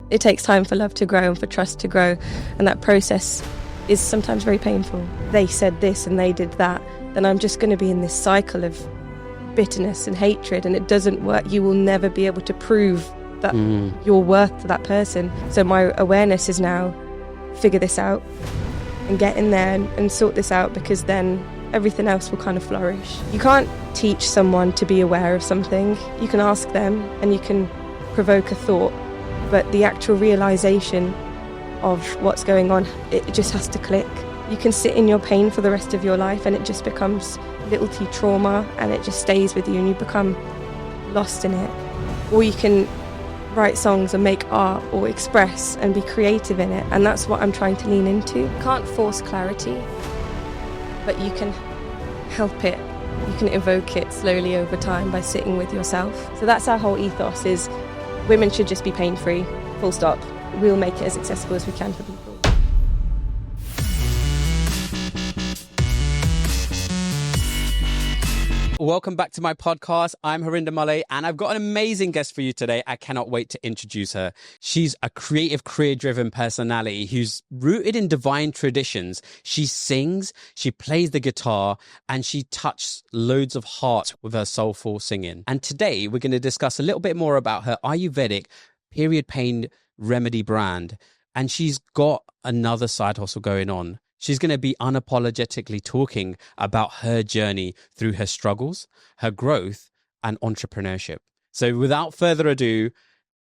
It takes time for love to grow and for trust to grow, and that process is sometimes very painful. They said this and they did that, then I'm just going to be in this cycle of bitterness and hatred, and it doesn't work. You will never be able to prove that your worth to that person. So my awareness is now figure this out and get in there and sort this out, because then everything else will kind of flourish. You can't teach someone to be aware of something. You can ask them and you can provoke a thought, but the actual realization of what's going on, it just has to click. You can sit in your pain for the rest of your life and it just becomes little t trauma, and it just stays with you and you become lost in it. Or you can write songs and make art or express and be creative in it, and that's what I'm trying to lean into. You can't force clarity, but you can help it. You can evoke it slowly over time by sitting with yourself. So that's our whole ethos, is women should just be pain-free, full stop. We'll make it as accessible as we can for people. Welcome back to my podcast. I'm Harinder Malay, and I've got an amazing guest for you today. I cannot wait to introduce her. She's a creative, career-driven personality who's rooted in divine traditions. She sings, she plays the guitar, and she touches loads of hearts with her soulful singing. And today we're going to discuss a little bit more about her Ayurvedic period pain remedy brand. And she's got another side hustle going on. She's going to be unapologetically talking about her journey through her struggles, her growth, and entrepreneurship. So without further ado,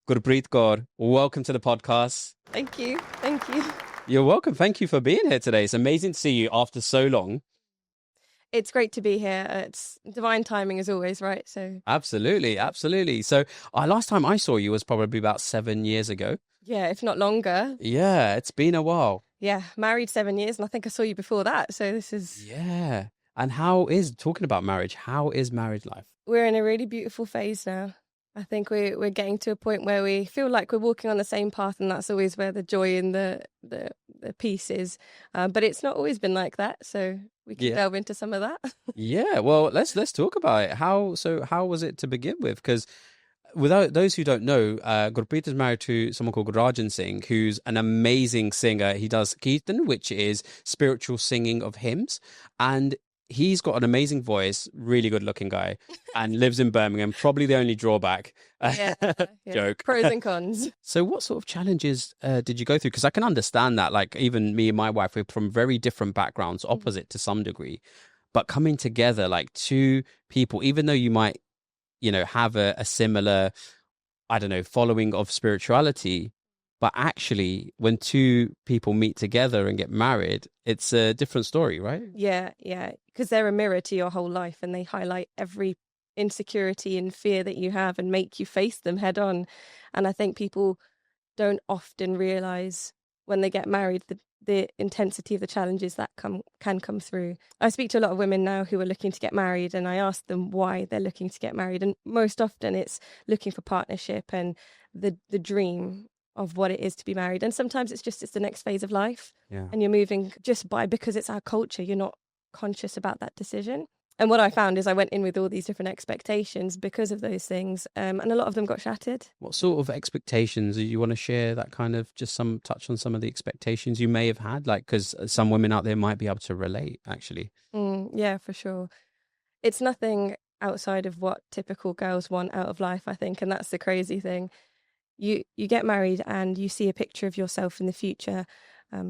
Gurpreet Kaur, welcome to the podcast. Thank you. Thank you. You're welcome. Thank you for being here today. It's amazing to see you after so long. It's great to be here. It's divine timing as always, right? So Absolutely, absolutely. So last time I saw you was probably about 7 years ago. yeah, if not longer. Yeah, it's been a while. Yeah, married 7 years, and I think I saw you before that. So this is... Yeah. And how is, talking about marriage, how is marriage life? We're in a really beautiful phase now. I think we're getting to a point where we feel like we're walking on the same path, and that's always where the joy and the peace is. But it's not always been like that, so we can delve into some of that. Yeah, well, let's talk about it. How was it to begin with? Because without those who don't know, Gurpreet is married to someone called Rajan Singh, who's an amazing singer. He does Kirtan, which is spiritual singing of hymns, and he's got an amazing voice, really good looking guy, and lives in Birmingham. Probably the only drawback. Yeah. Joke. Pros and cons. So what sort of challenges did you go through? Because I can understand that, like, even me and my wife, we're from very different backgrounds, opposite to some degree, but coming together like two people, even though you might, have a similar, I don't know, following of spirituality, but actually when two people meet together and get married, it's a different story, right? Yeah, because they're a mirror to your whole life, and they highlight every insecurity and fear that you have and make you face them head on. And I think people don't often realize when they get married the intensity of the challenges that can come through. I speak to a lot of women now who are looking to get married, and I ask them why they're looking to get married, and most often it's looking for partnership and the dream of what it is to be married. And sometimes it's the next phase of life, and you're moving just because it's our culture. You're not conscious about that decision. And what I found is I went in with all these different expectations because of those things, and a lot of them got shattered. What sort of expectations do you want to share? That kind of just some touch on some of the expectations you may have had, like, because some women out there might be able to relate, actually. Yeah, for sure. It's nothing outside of what typical girls want out of life, I think, and that's the crazy thing. You get married and you see a picture of yourself in the future.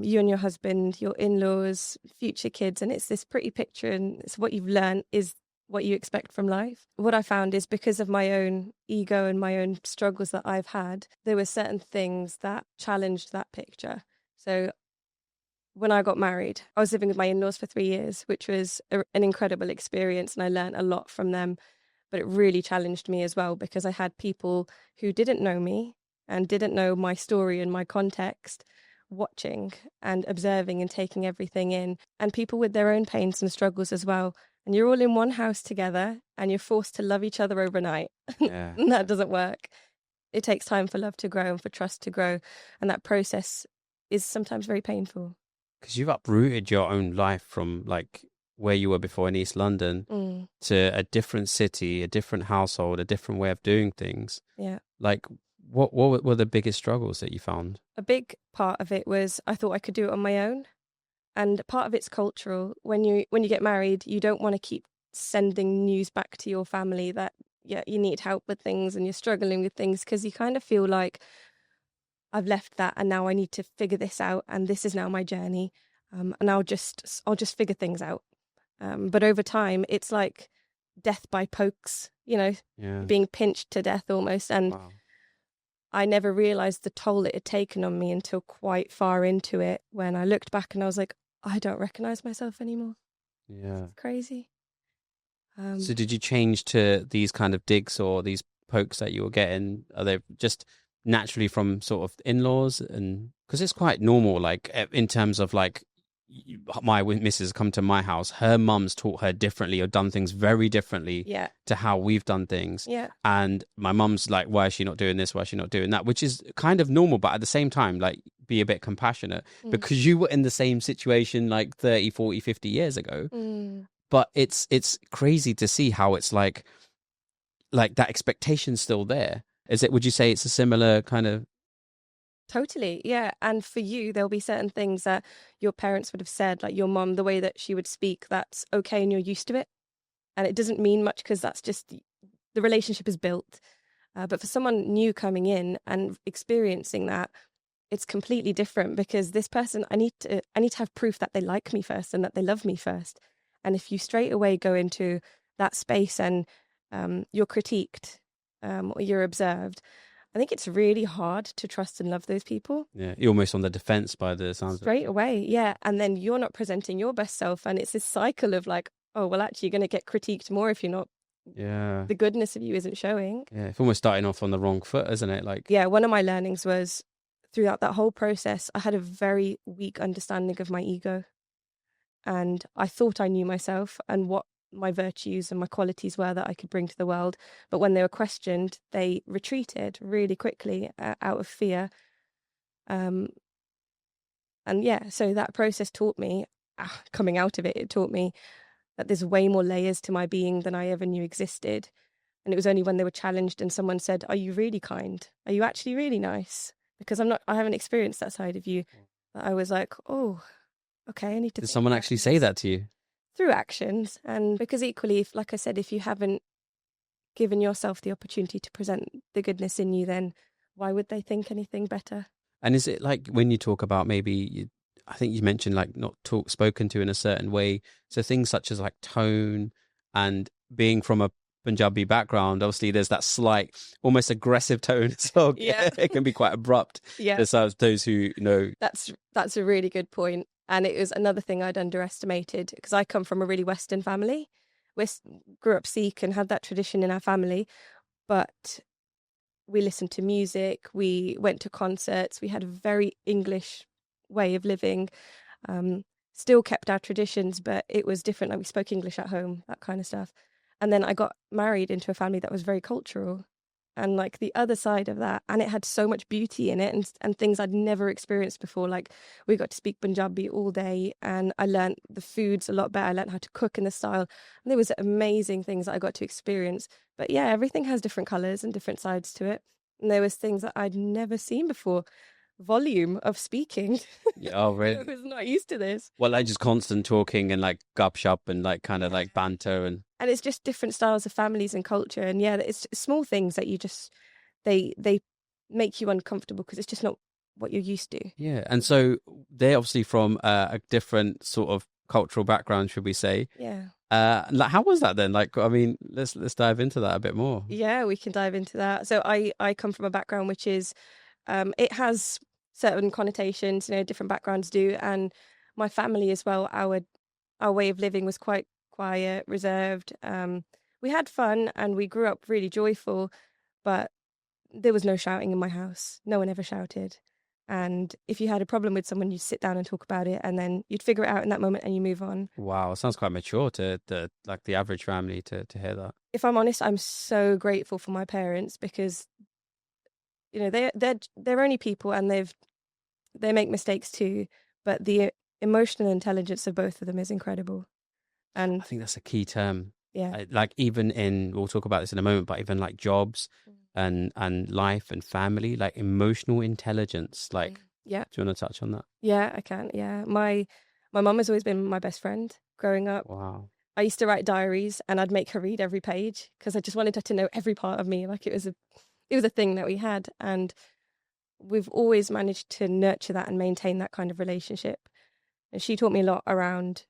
You and your husband, your in-laws, future kids, and it's this pretty picture, and it's what you've learned is what you expect from life. What I found is because of my own ego and my own struggles that I've had, there were certain things that challenged that picture. So when I got married, I was living with my in-laws for 3 years, which was an incredible experience, and I learned a lot from them. But it really challenged me as well, because I had people who didn't know me and didn't know my story and my context watching and observing and taking everything in, and people with their own pains and struggles as well. And you're all in one house together and you're forced to love each other overnight. Yeah. And that doesn't work. It takes time for love to grow and for trust to grow. And that process is sometimes very painful. Because you've uprooted your own life from like where you were before in East London to a different city, a different household, a different way of doing things. Yeah. Like, What were the biggest struggles that you found? A big part of it was I thought I could do it on my own. And part of it's cultural. When you get married, you don't want to keep sending news back to your family that you need help with things and you're struggling with things, because you kind of feel like I've left that and now I need to figure this out, and this is now my journey, and I'll just figure things out. But over time, it's like death by pokes, Yeah. being pinched to death almost. And Wow. I never realized the toll it had taken on me until quite far into it, when I looked back and I was like, I don't recognize myself anymore. Yeah. It's crazy. So did you change to these kind of digs or these pokes that you were getting? Are they just naturally from sort of in-laws? And because it's quite normal, like in terms of like my missus come to my house, her mum's taught her differently or done things very differently Yeah. to how we've done things. Yeah. And my mum's like, why is she not doing this? Why is she not doing that? Which is kind of normal, but at the same time, like, be a bit compassionate because you were in the same situation like 30, 40, 50 years ago. But it's crazy to see how it's like that expectation's still there. Is it? Would you say it's a similar kind of? Totally, yeah. And for you, there'll be certain things that your parents would have said, like your mom, the way that she would speak, that's okay and you're used to it. And it doesn't mean much because that's just the relationship is built. But for someone new coming in and experiencing that, it's completely different, because this person, I need to have proof that they like me first and that they love me first. And if you straight away go into that space and you're critiqued or you're observed, I think it's really hard to trust and love those people. Yeah, you're almost on the defense by the sounds of it. Straight away, yeah. And then you're not presenting your best self. And it's this cycle of like, oh, well, actually, you're going to get critiqued more if you're not. Yeah. The goodness of you isn't showing. Yeah, it's almost starting off on the wrong foot, isn't it? Like, yeah, one of my learnings was throughout that whole process, I had a very weak understanding of my ego. And I thought I knew myself and what my virtues and my qualities were that I could bring to the world. But when they were questioned, they retreated really quickly out of fear. And yeah, so that process taught me, coming out of it, it taught me that there's way more layers to my being than I ever knew existed. And it was only when they were challenged and someone said, are you really kind? Are you actually really nice? Because I haven't experienced that side of you. That I was like, oh, okay, I need to. Did someone actually say that to you? Through actions. And because equally, if, like I said, if you haven't given yourself the opportunity to present the goodness in you, then why would they think anything better? And is it like when you talk about maybe, I think you mentioned like not spoken to in a certain way. So things such as like tone and being from a Punjabi background, obviously there's that slight, almost aggressive tone as well. Yeah. It can be quite abrupt. Yeah. There's those who know. That's a really good point. And it was another thing I'd underestimated, because I come from a really Western family. We grew up Sikh and had that tradition in our family, but we listened to music, we went to concerts, we had a very English way of living, still kept our traditions, but it was different. Like we spoke English at home, that kind of stuff. And then I got married into a family that was very cultural, and like the other side of that, and it had so much beauty in it and things I'd never experienced before. Like we got to speak Punjabi all day, and I learned the foods a lot better. I learned how to cook in the style, and there was amazing things that I got to experience. But yeah, everything has different colors and different sides to it, and there was things that I'd never seen before. Volume of speaking. Yeah, oh, really? I was not used to this. Well, like just constant talking and like gup shop and like kind of like banter and it's just different styles of families and culture. And yeah, it's small things that you just they make you uncomfortable because it's just not what you're used to. Yeah, and so they're obviously from a different sort of cultural background, should we say? Yeah. Like how was that then? Like, I mean, let's dive into that a bit more. Yeah, we can dive into that. So I come from a background which is it has certain connotations, different backgrounds do, and my family as well. Our way of living was quite quiet, reserved. We had fun and we grew up really joyful, but there was no shouting in my house. No one ever shouted. And if you had a problem with someone, you'd sit down and talk about it, and then you'd figure it out in that moment and you move on. Wow, it sounds quite mature to like the average family to hear that. If I'm honest, I'm so grateful for my parents, because they're only people, and they make mistakes too, but the emotional intelligence of both of them is incredible. And I think that's a key term. Yeah. Like even we'll talk about this in a moment, but even like jobs and life and family, like emotional intelligence. Like, Yeah. do you want to touch on that? Yeah, I can. Yeah. My mum has always been my best friend growing up. Wow. I used to write diaries and I'd make her read every page because I just wanted her to know every part of me. Like it was a thing that we had, and we've always managed to nurture that and maintain that kind of relationship. And she taught me a lot around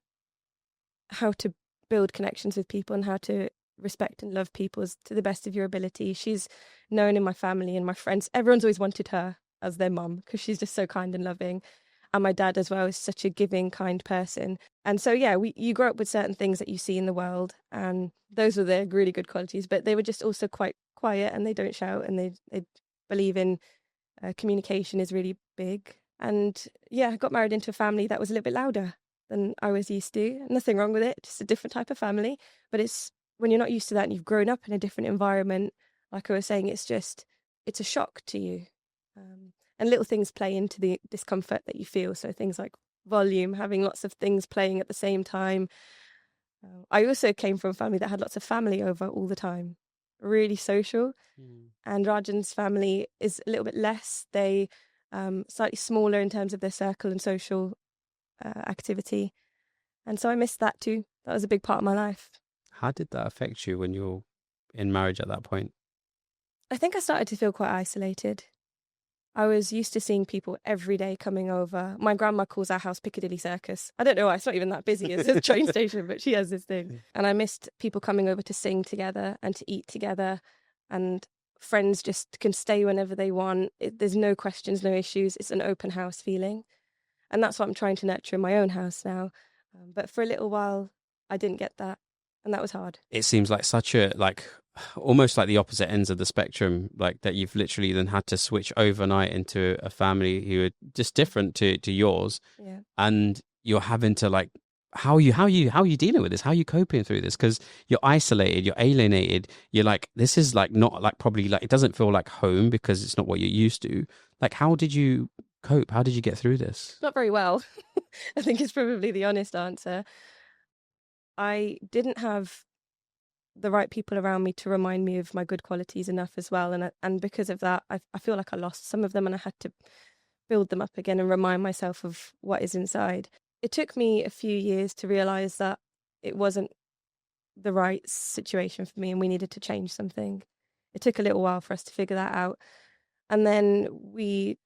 how to build connections with people and how to respect and love people to the best of your ability. She's known in my family and my friends. Everyone's always wanted her as their mum because she's just so kind and loving. And my dad as well is such a giving, kind person. And so, yeah, you grow up with certain things that you see in the world, and those were their really good qualities. But they were just also quite quiet, and they don't shout, and they believe in communication is really big. And yeah, I got married into a family that was a little bit louder than I was used to. Nothing wrong with it, just a different type of family. But it's when you're not used to that and you've grown up in a different environment, like I was saying, it's a shock to you. And little things play into the discomfort that you feel. So things like volume, having lots of things playing at the same time. I also came from a family that had lots of family over all the time, really social. And Rajan's family is a little bit less. They slightly smaller in terms of their circle and social activity. And so I missed that too. That was a big part of my life. How did that affect you when you were in marriage at that point? I think I started to feel quite isolated. I was used to seeing people every day coming over. My grandma calls our house Piccadilly Circus. I don't know why, it's not even that busy. It's a train station, but she has this thing. And I missed people coming over to sing together and to eat together. And friends just can stay whenever they want. There's no questions, no issues. It's an open house feeling. And that's what I'm trying to nurture in my own house now. But for a little while, I didn't get that. And that was hard. It seems like such a, like, almost like the opposite ends of the spectrum, like that you've literally then had to switch overnight into a family who are just different to yours. Yeah. And you're having to like, how are you dealing with this? How are you coping through this? Because you're isolated, you're alienated. You're like, this is like not like probably like, it doesn't feel like home because it's not what you're used to. Like, how did you cope? How did you get through this? Not very well. I think it's probably the honest answer. I didn't have the right people around me to remind me of my good qualities enough as well. And because of that, I feel like I lost some of them and I had to build them up again and remind myself of what is inside. It took me a few years to realise that it wasn't the right situation for me and we needed to change something. It took a little while for us to figure that out. And then we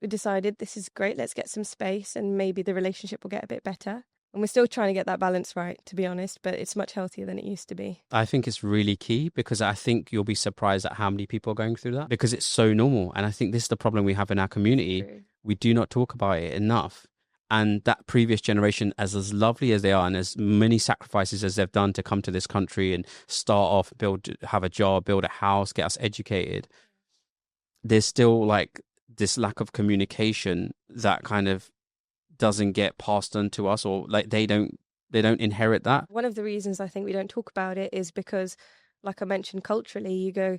decided, this is great, let's get some space and maybe the relationship will get a bit better. And we're still trying to get that balance right, to be honest, but it's much healthier than it used to be. I think it's really key because I think you'll be surprised at how many people are going through that because it's so normal. And I think this is the problem we have in our community. True. We do not talk about it enough. And that previous generation, as lovely as they are and as many sacrifices as they've done to come to this country and start off, have a job, build a house, get us educated, there's still like this lack of communication that kind of doesn't get passed on to us, or like they don't inherit that. One of the reasons I think we don't talk about it is because, like I mentioned, culturally, you go,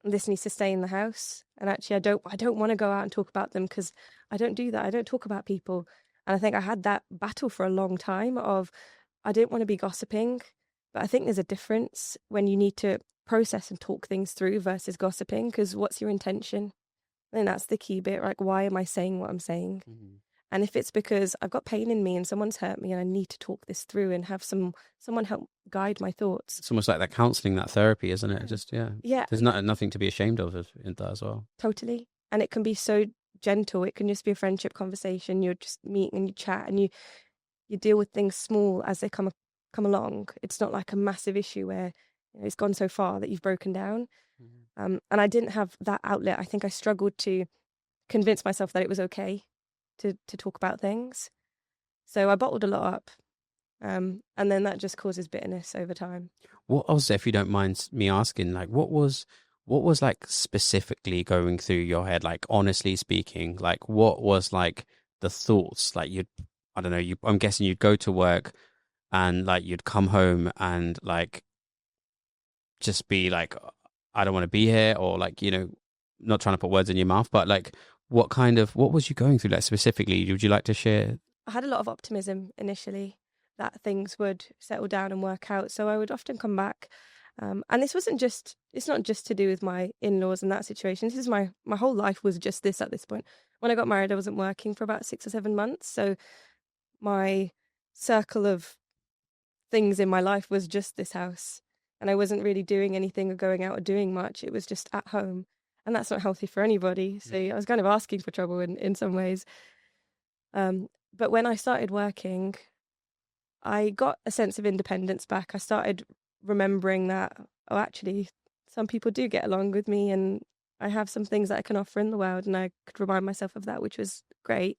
this needs to stay in the house. And actually, I don't want to go out and talk about them because I don't do that. I don't talk about people. And I think I had that battle for a long time of, I didn't want to be gossiping, but I think there's a difference when you need to process and talk things through versus gossiping, because what's your intention? I think that's the key bit. Like, why am I saying what I'm saying? Mm-hmm. And if it's because I've got pain in me and someone's hurt me and I need to talk this through and have someone help guide my thoughts. It's almost like that counselling, that therapy, isn't it? Just, yeah. There's nothing to be ashamed of in that as well. Totally. And it can be so gentle. It can just be a friendship conversation. You're just meeting and you chat and you deal with things small as they come along. It's not like a massive issue where it's gone so far that you've broken down. Mm-hmm. And I didn't have that outlet. I think I struggled to convince myself that it was okay to talk about things. So I bottled a lot up. And then that just causes bitterness over time. What else, if you don't mind me asking, like what was like specifically going through your head, like honestly speaking, like what was like the thoughts, like I'm guessing you'd go to work and like you'd come home and like just be like, I don't want to be here, or like, not trying to put words in your mouth, but like what was you going through, like specifically? Would you like to share? I had a lot of optimism initially that things would settle down and work out. So I would often come back. And it's not just to do with my in-laws and that situation. This is my whole life was just this at this point. When I got married, I wasn't working for about 6 or 7 months. So my circle of things in my life was just this house. And I wasn't really doing anything or going out or doing much. It was just at home. And that's not healthy for anybody. So I was kind of asking for trouble in some ways. But when I started working, I got a sense of independence back. I started remembering that, oh, actually, some people do get along with me and I have some things that I can offer in the world. And I could remind myself of that, which was great.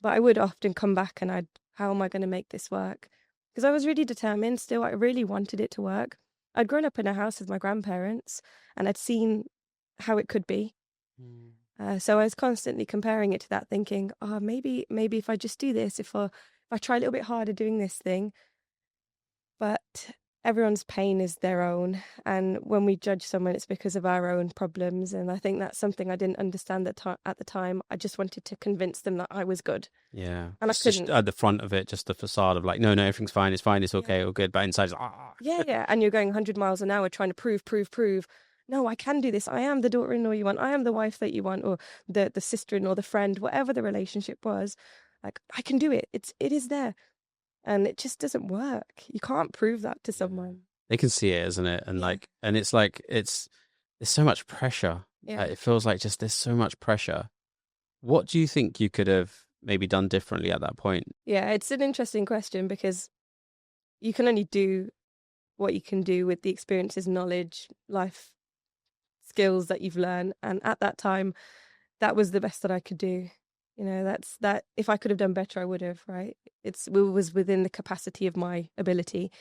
But I would often come back and how am I going to make this work? Because I was really determined still. I really wanted it to work. I'd grown up in a house with my grandparents and I'd seen how it could be. So I was constantly comparing it to that, thinking, oh, maybe if I just do this, if I try a little bit harder doing this thing. But everyone's pain is their own. And when we judge someone, it's because of our own problems. And I think that's something I didn't understand at the time. I just wanted to convince them that I was good. Yeah. And it's I couldn't. Just at the front of it, just the facade of like, no, everything's fine, it's okay, all good. But inside, it's Yeah. And you're going 100 miles an hour trying to prove. No, I can do this. I am the daughter-in-law you want. I am the wife that you want, or the sister-in-law, the friend, whatever the relationship was. Like, I can do it. It is there. And it just doesn't work. You can't prove that to someone. They can see it, isn't it? And it's like, there's so much pressure. Yeah. It feels like just there's so much pressure. What do you think you could have maybe done differently at that point? Yeah, it's an interesting question because you can only do what you can do with the experiences, knowledge, life skills that you've learned. And at that time, that was the best that I could do. You know, that if I could have done better, I would have, right? It was within the capacity of my ability.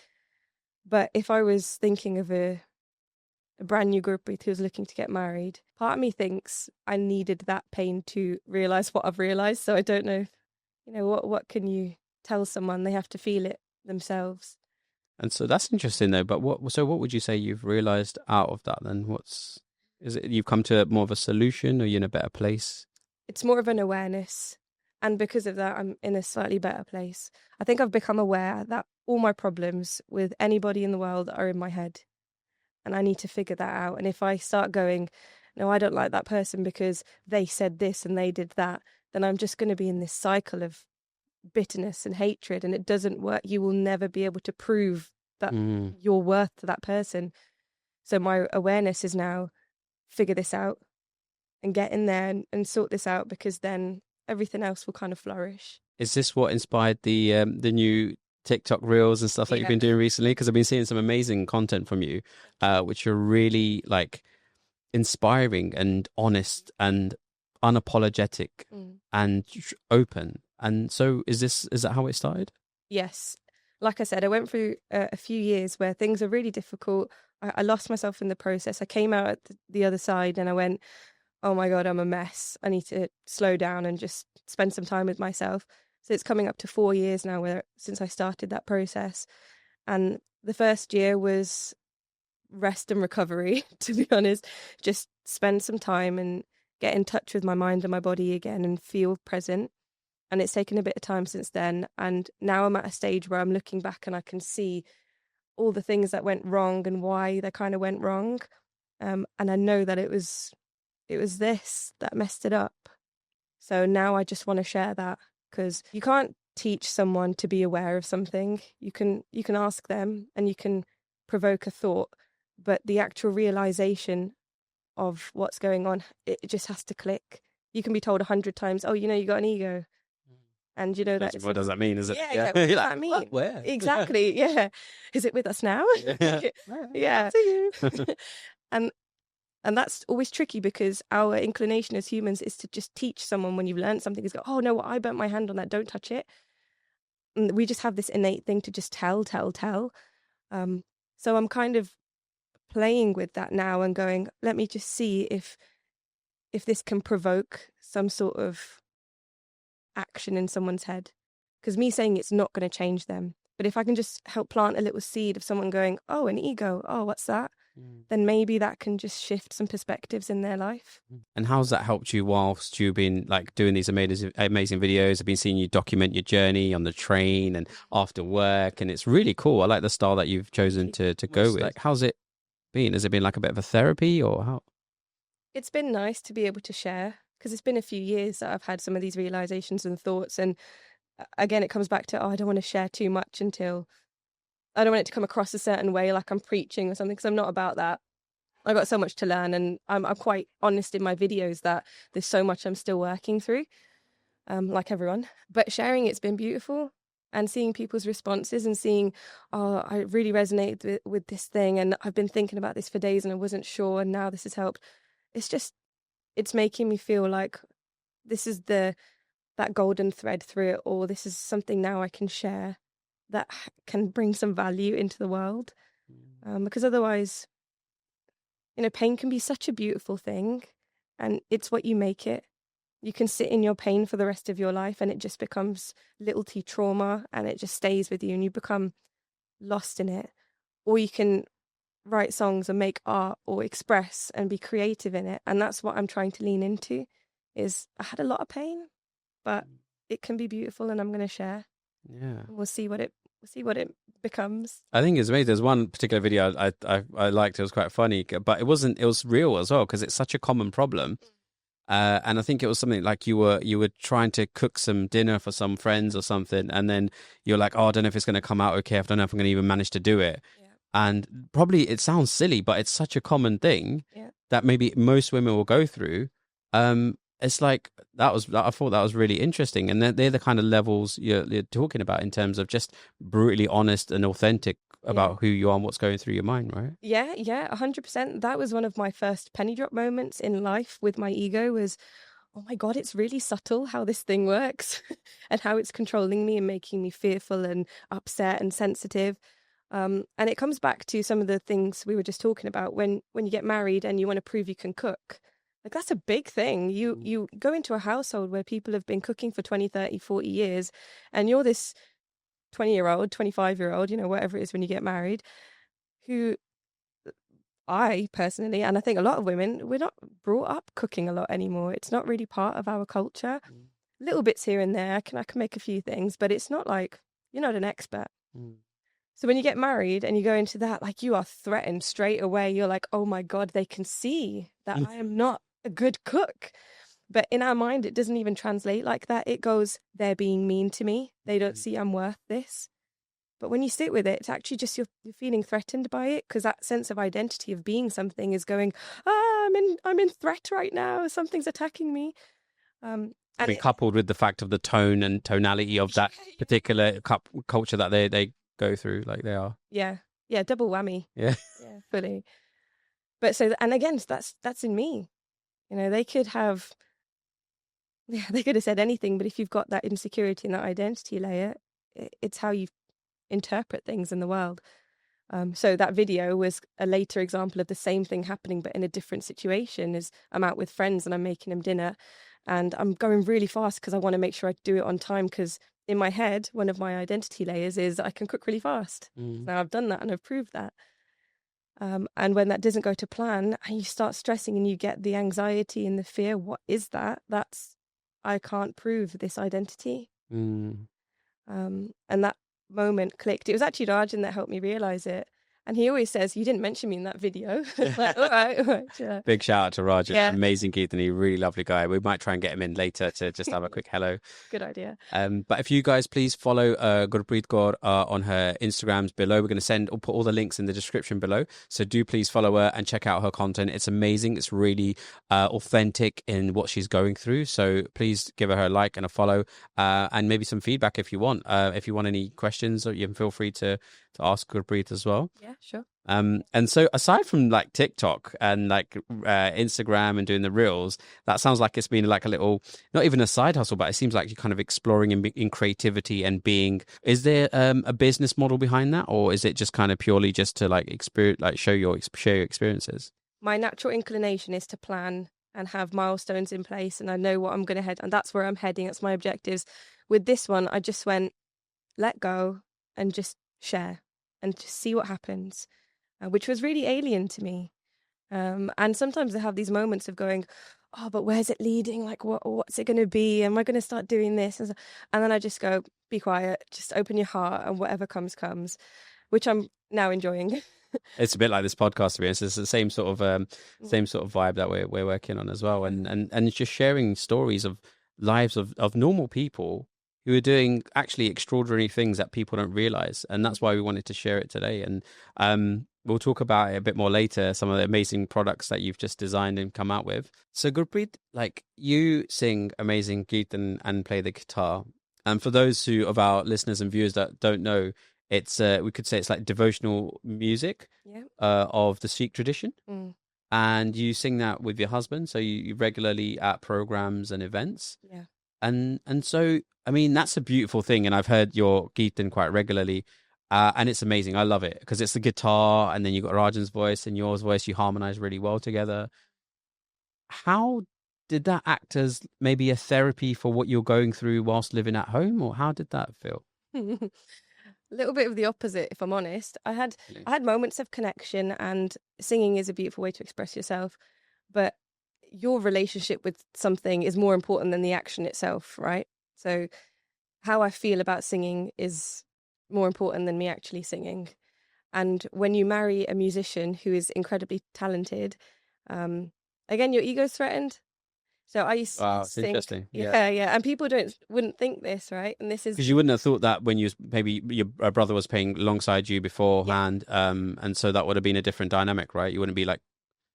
But if I was thinking of a brand new Gurpreet who was looking to get married, part of me thinks I needed that pain to realise what I've realised. So I don't know, what can you tell someone? They have to feel it themselves. And so that's interesting though. But what would you say you've realised out of that then? Is it you've come to more of a solution, or you're in a better place? It's more of an awareness. And because of that, I'm in a slightly better place. I think I've become aware that all my problems with anybody in the world are in my head. And I need to figure that out. And if I start going, no, I don't like that person because they said this and they did that, then I'm just going to be in this cycle of bitterness and hatred. And it doesn't work. You will never be able to prove that you're worth to that person. So my awareness is now figure this out and get in there and sort this out, because then everything else will kind of flourish. Is this what inspired the new TikTok reels and stuff that you've been doing recently? Because I've been seeing some amazing content from you, which are really like inspiring and honest and unapologetic and open. And so is that how it started? Yes. Like I said, I went through a few years where things are really difficult. I lost myself in the process. I came out at the other side and I went, oh my God, I'm a mess. I need to slow down and just spend some time with myself. So it's coming up to 4 years now since I started that process. And the first year was rest and recovery, to be honest. Just spend some time and get in touch with my mind and my body again and feel present. And it's taken a bit of time since then. And now I'm at a stage where I'm looking back and I can see all the things that went wrong and why they kind of went wrong. And I know that it was this that messed it up. So now I just want to share that, because you can't teach someone to be aware of something. You can ask them and you can provoke a thought, but the actual realization of what's going on, it just has to click. You can be told 100 times, oh, you got an ego. And that what does that mean? Is it? Yeah. What does that mean? What? Where? Exactly. Yeah. Is it with us now? Yeah. See you. And that's always tricky, because our inclination as humans is to just teach someone when you've learned something, is go, oh no, I burnt my hand on that, don't touch it. And we just have this innate thing to just tell. So I'm kind of playing with that now and going, let me just see if this can provoke some sort of action in someone's head. Because me saying it's not going to change them. But if I can just help plant a little seed of someone going, oh, an ego, oh, what's that? then maybe that can just shift some perspectives in their life. And how's that helped you whilst you've been like doing these amazing videos? I've been seeing you document your journey on the train and after work, and it's really cool. I like the style that you've chosen to go with. Like, how's it been? Has it been like a bit of a therapy, or how? It's been nice to be able to share, because it's been a few years that I've had some of these realizations and thoughts. And again, it comes back to, I don't want to share too much until I don't want it to come across a certain way, like I'm preaching or something, because I'm not about that. I've got so much to learn, and I'm quite honest in my videos that there's so much I'm still working through, like everyone. But sharing it's been beautiful, and seeing people's responses and seeing, oh, I really resonated with this thing, and I've been thinking about this for days and I wasn't sure, and now this has helped. It's making me feel like this is that golden thread through it all. This is something now I can share that can bring some value into the world, because otherwise, pain can be such a beautiful thing, and it's what you make it. You can sit in your pain for the rest of your life and it just becomes little t trauma, and it just stays with you and you become lost in it. Or you can write songs and make art or express and be creative in it. And that's what I'm trying to lean into. Is I had a lot of pain, but it can be beautiful, and I'm going to share. Yeah. We'll see what it becomes. I think it's amazing. There's one particular video I liked. It was quite funny, but it was real as well, because it's such a common problem. And I think it was something like you were trying to cook some dinner for some friends or something, and then you're like, oh, I don't know if it's going to come out okay. I don't know if I'm going to even manage to do it. Yeah. And probably it sounds silly, but it's such a common thing that maybe most women will go through. It's like I thought that was really interesting, and they're the kind of levels you're talking about in terms of just brutally honest and authentic about who you are and what's going through your mind, right? Yeah, 100%. That was one of my first penny drop moments in life with my ego. Was, oh my God, it's really subtle how this thing works and how it's controlling me and making me fearful and upset and sensitive. And it comes back to some of the things we were just talking about when you get married and you want to prove you can cook. Like, that's a big thing. You go into a household where people have been cooking for 20, 30, 40 years, and you're this 20-year-old, 25-year-old, whatever it is when you get married, who I personally, and I think a lot of women, we're not brought up cooking a lot anymore. It's not really part of our culture. Little bits here and there. I can make a few things, but it's not like you're not an expert. So when you get married and you go into that, like, you are threatened straight away. You're like, oh my God, they can see that I am not a good cook. But in our mind, it doesn't even translate like that. It goes, they're being mean to me. They don't see I'm worth this. But when you sit with it, it's actually just you're feeling threatened by it, because that sense of identity of being something is going, I'm in threat right now. Something's attacking me. And coupled with the fact of the tone and tonality of that particular culture that they go through, like they are. Yeah, double whammy. Yeah, fully. But so, and again, that's in me. They could have said anything, but if you've got that insecurity and that identity layer, it's how you interpret things in the world. So that video was a later example of the same thing happening, but in a different situation. Is I'm out with friends and I'm making them dinner, and I'm going really fast because I want to make sure I do it on time, because in my head, one of my identity layers is I can cook really fast. Now I've done that and I've proved that. And when that doesn't go to plan and you start stressing and you get the anxiety and the fear, what is that? That's, I can't prove this identity. And that moment clicked. It was actually Rajan that helped me realize it. And he always says, you didn't mention me in that video. Like, all right. Yeah. Big shout out to Rajan. Yeah. Amazing Keith, and he's a really lovely guy. We might try and get him in later to just have a quick hello. Good idea. But if you guys please follow Gurpreet Kaur on her Instagrams below. We're going to put all the links in the description below. So do please follow her and check out her content. It's amazing. It's really authentic in what she's going through. So please give her a like and a follow, and maybe some feedback if you want. If you want any questions, you can feel free to ask Gurpreet as well. Yeah, sure. And so aside from like TikTok and like Instagram and doing the reels, that sounds like it's been like a little, not even a side hustle, but it seems like you're kind of exploring in creativity and being. Is there a business model behind that, or is it just kind of purely just to like share your experiences? My natural inclination is to plan and have milestones in place, and I know what I'm going to head, and that's where I'm heading. That's my objectives. With this one, I just went, let go and just share and just see what happens. which was really alien to me. And sometimes I have these moments of going, oh, but where's it leading? Like, what's it going to be? Am I going to start doing this? And then I just go, be quiet, just open your heart, and whatever comes, which I'm now enjoying. It's a bit like this podcast, to be honest. It's the same sort of vibe that we're working on as well, and it's just sharing stories of lives of normal people who are doing actually extraordinary things that people don't realize, and that's why we wanted to share it today. And we'll talk about it a bit more later, some of the amazing products that you've just designed and come out with. So Gurpreet, like, you sing amazing kirtan and play the guitar, and for those of our listeners and viewers that don't know, it's we could say it's like devotional music of the Sikh tradition. And you sing that with your husband, so you regularly at programs and events. Yeah. And so, I mean, that's a beautiful thing, and I've heard your kirtan quite regularly, and it's amazing. I love it because it's the guitar, and then you've got Rajan's voice and your voice. You harmonize really well together. How did that act as maybe a therapy for what you're going through whilst living at home, or how did that feel? A little bit of the opposite, if I'm honest. I had moments of connection, and singing is a beautiful way to express yourself, but your relationship with something is more important than the action itself, right? So how I feel about singing is more important than me actually singing. And when you marry a musician who is incredibly talented, again, your ego's threatened. So I used to It's think, interesting. yeah, and people wouldn't think this, right? And this is because you wouldn't have thought that when maybe your brother was playing alongside you beforehand, and so that would have been a different dynamic, right? You wouldn't be like,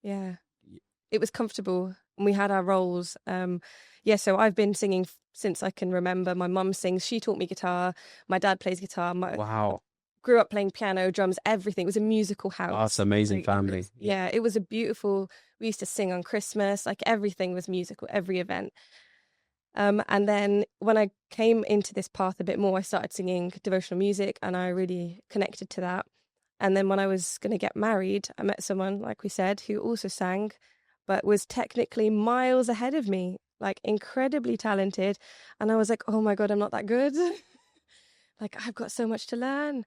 it was comfortable, and we had our roles. So I've been singing since I can remember. My mum sings; she taught me guitar. My dad plays guitar. Wow. Grew up playing piano, drums, everything. It was a musical house. Oh, that's an amazing family. It was a beautiful. We used to sing on Christmas. Like, everything was musical, every event. And then when I came into this path a bit more, I started singing devotional music, and I really connected to that. And then when I was going to get married, I met someone, like we said, who also sang, but was technically miles ahead of me, like incredibly talented. And I was like, oh my God, I'm not that good. Like, I've got so much to learn.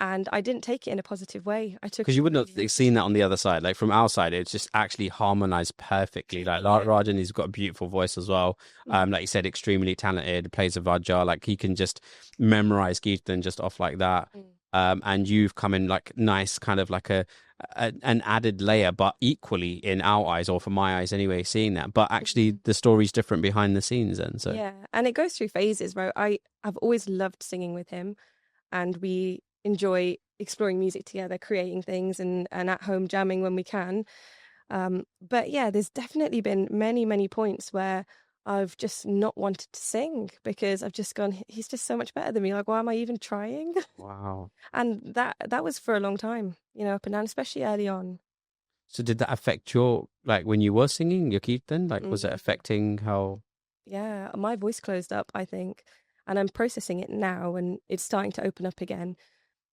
And I didn't take it in a positive way. I took, because you wouldn't have seen that on the other side. Like, from our side, it's just actually harmonized perfectly. Like, Rajan, he's got a beautiful voice as well. Like you said, extremely talented, plays a Vajra. Like, he can just memorize kirtan just off like that. And you've come in like nice, kind of like an added layer, but equally in our eyes, or from my eyes anyway, seeing that. But actually, the story's different behind the scenes, and so and it goes through phases. Right, I've always loved singing with him, and we enjoy exploring music together, creating things, and at home jamming when we can. But yeah, there's definitely been many points where I've just not wanted to sing because I've just gone, he's just so much better than me. Like, why am I even trying? Wow. And that was for a long time, up and down, especially early on. So did that affect your, like, when you were singing your kirtan? Like, was it affecting how? Yeah, my voice closed up, I think, and I'm processing it now, and it's starting to open up again.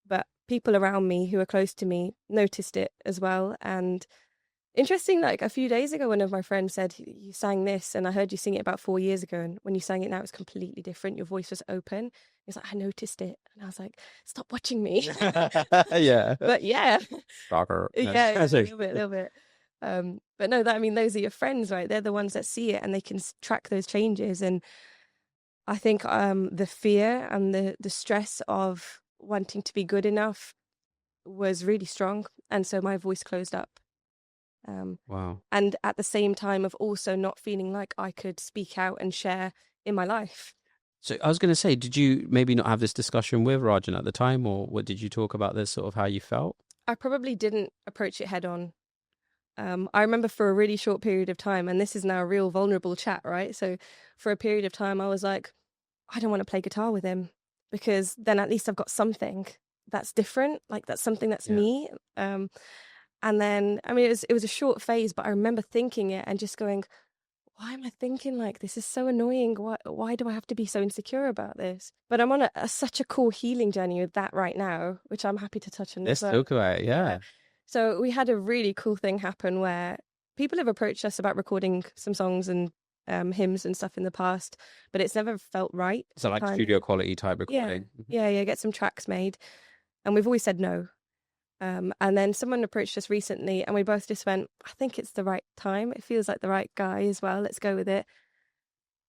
But people around me who are close to me noticed it as well. And interesting, like a few days ago, one of my friends said, you sang this, and I heard you sing it about 4 years ago, and when you sang it now, it's completely different. Your voice was open. He's like, I noticed it. And I was like, stop watching me. Yeah. But yeah. Stalker. Yeah, a little bit. But no, those are your friends, right? They're the ones that see it, and they can track those changes. And I think the fear and the stress of wanting to be good enough was really strong, and so my voice closed up. Wow. And at the same time of also not feeling like I could speak out and share in my life. So I was going to say, did you maybe not have this discussion with Rajan at the time, or what did you talk about this, sort of how you felt? I probably didn't approach it head on. I remember for a really short period of time, and this is now a real vulnerable chat, right? So for a period of time, I was like, I don't want to play guitar with him, because then at least I've got something that's different, like that's something that's me. And then, it was a short phase, but I remember thinking it and just going, why am I thinking like this? Is so annoying. Why do I have to be so insecure about this? But I'm on such a cool healing journey with that right now, which I'm happy to touch on. Let's talk about it, yeah. So we had a really cool thing happen where people have approached us about recording some songs and hymns and stuff in the past, but it's never felt right. So like studio quality type recording. Yeah, get some tracks made. And we've always said no. And then someone approached us recently and we both just went, I think it's the right time. It feels like the right guy as well. Let's go with it.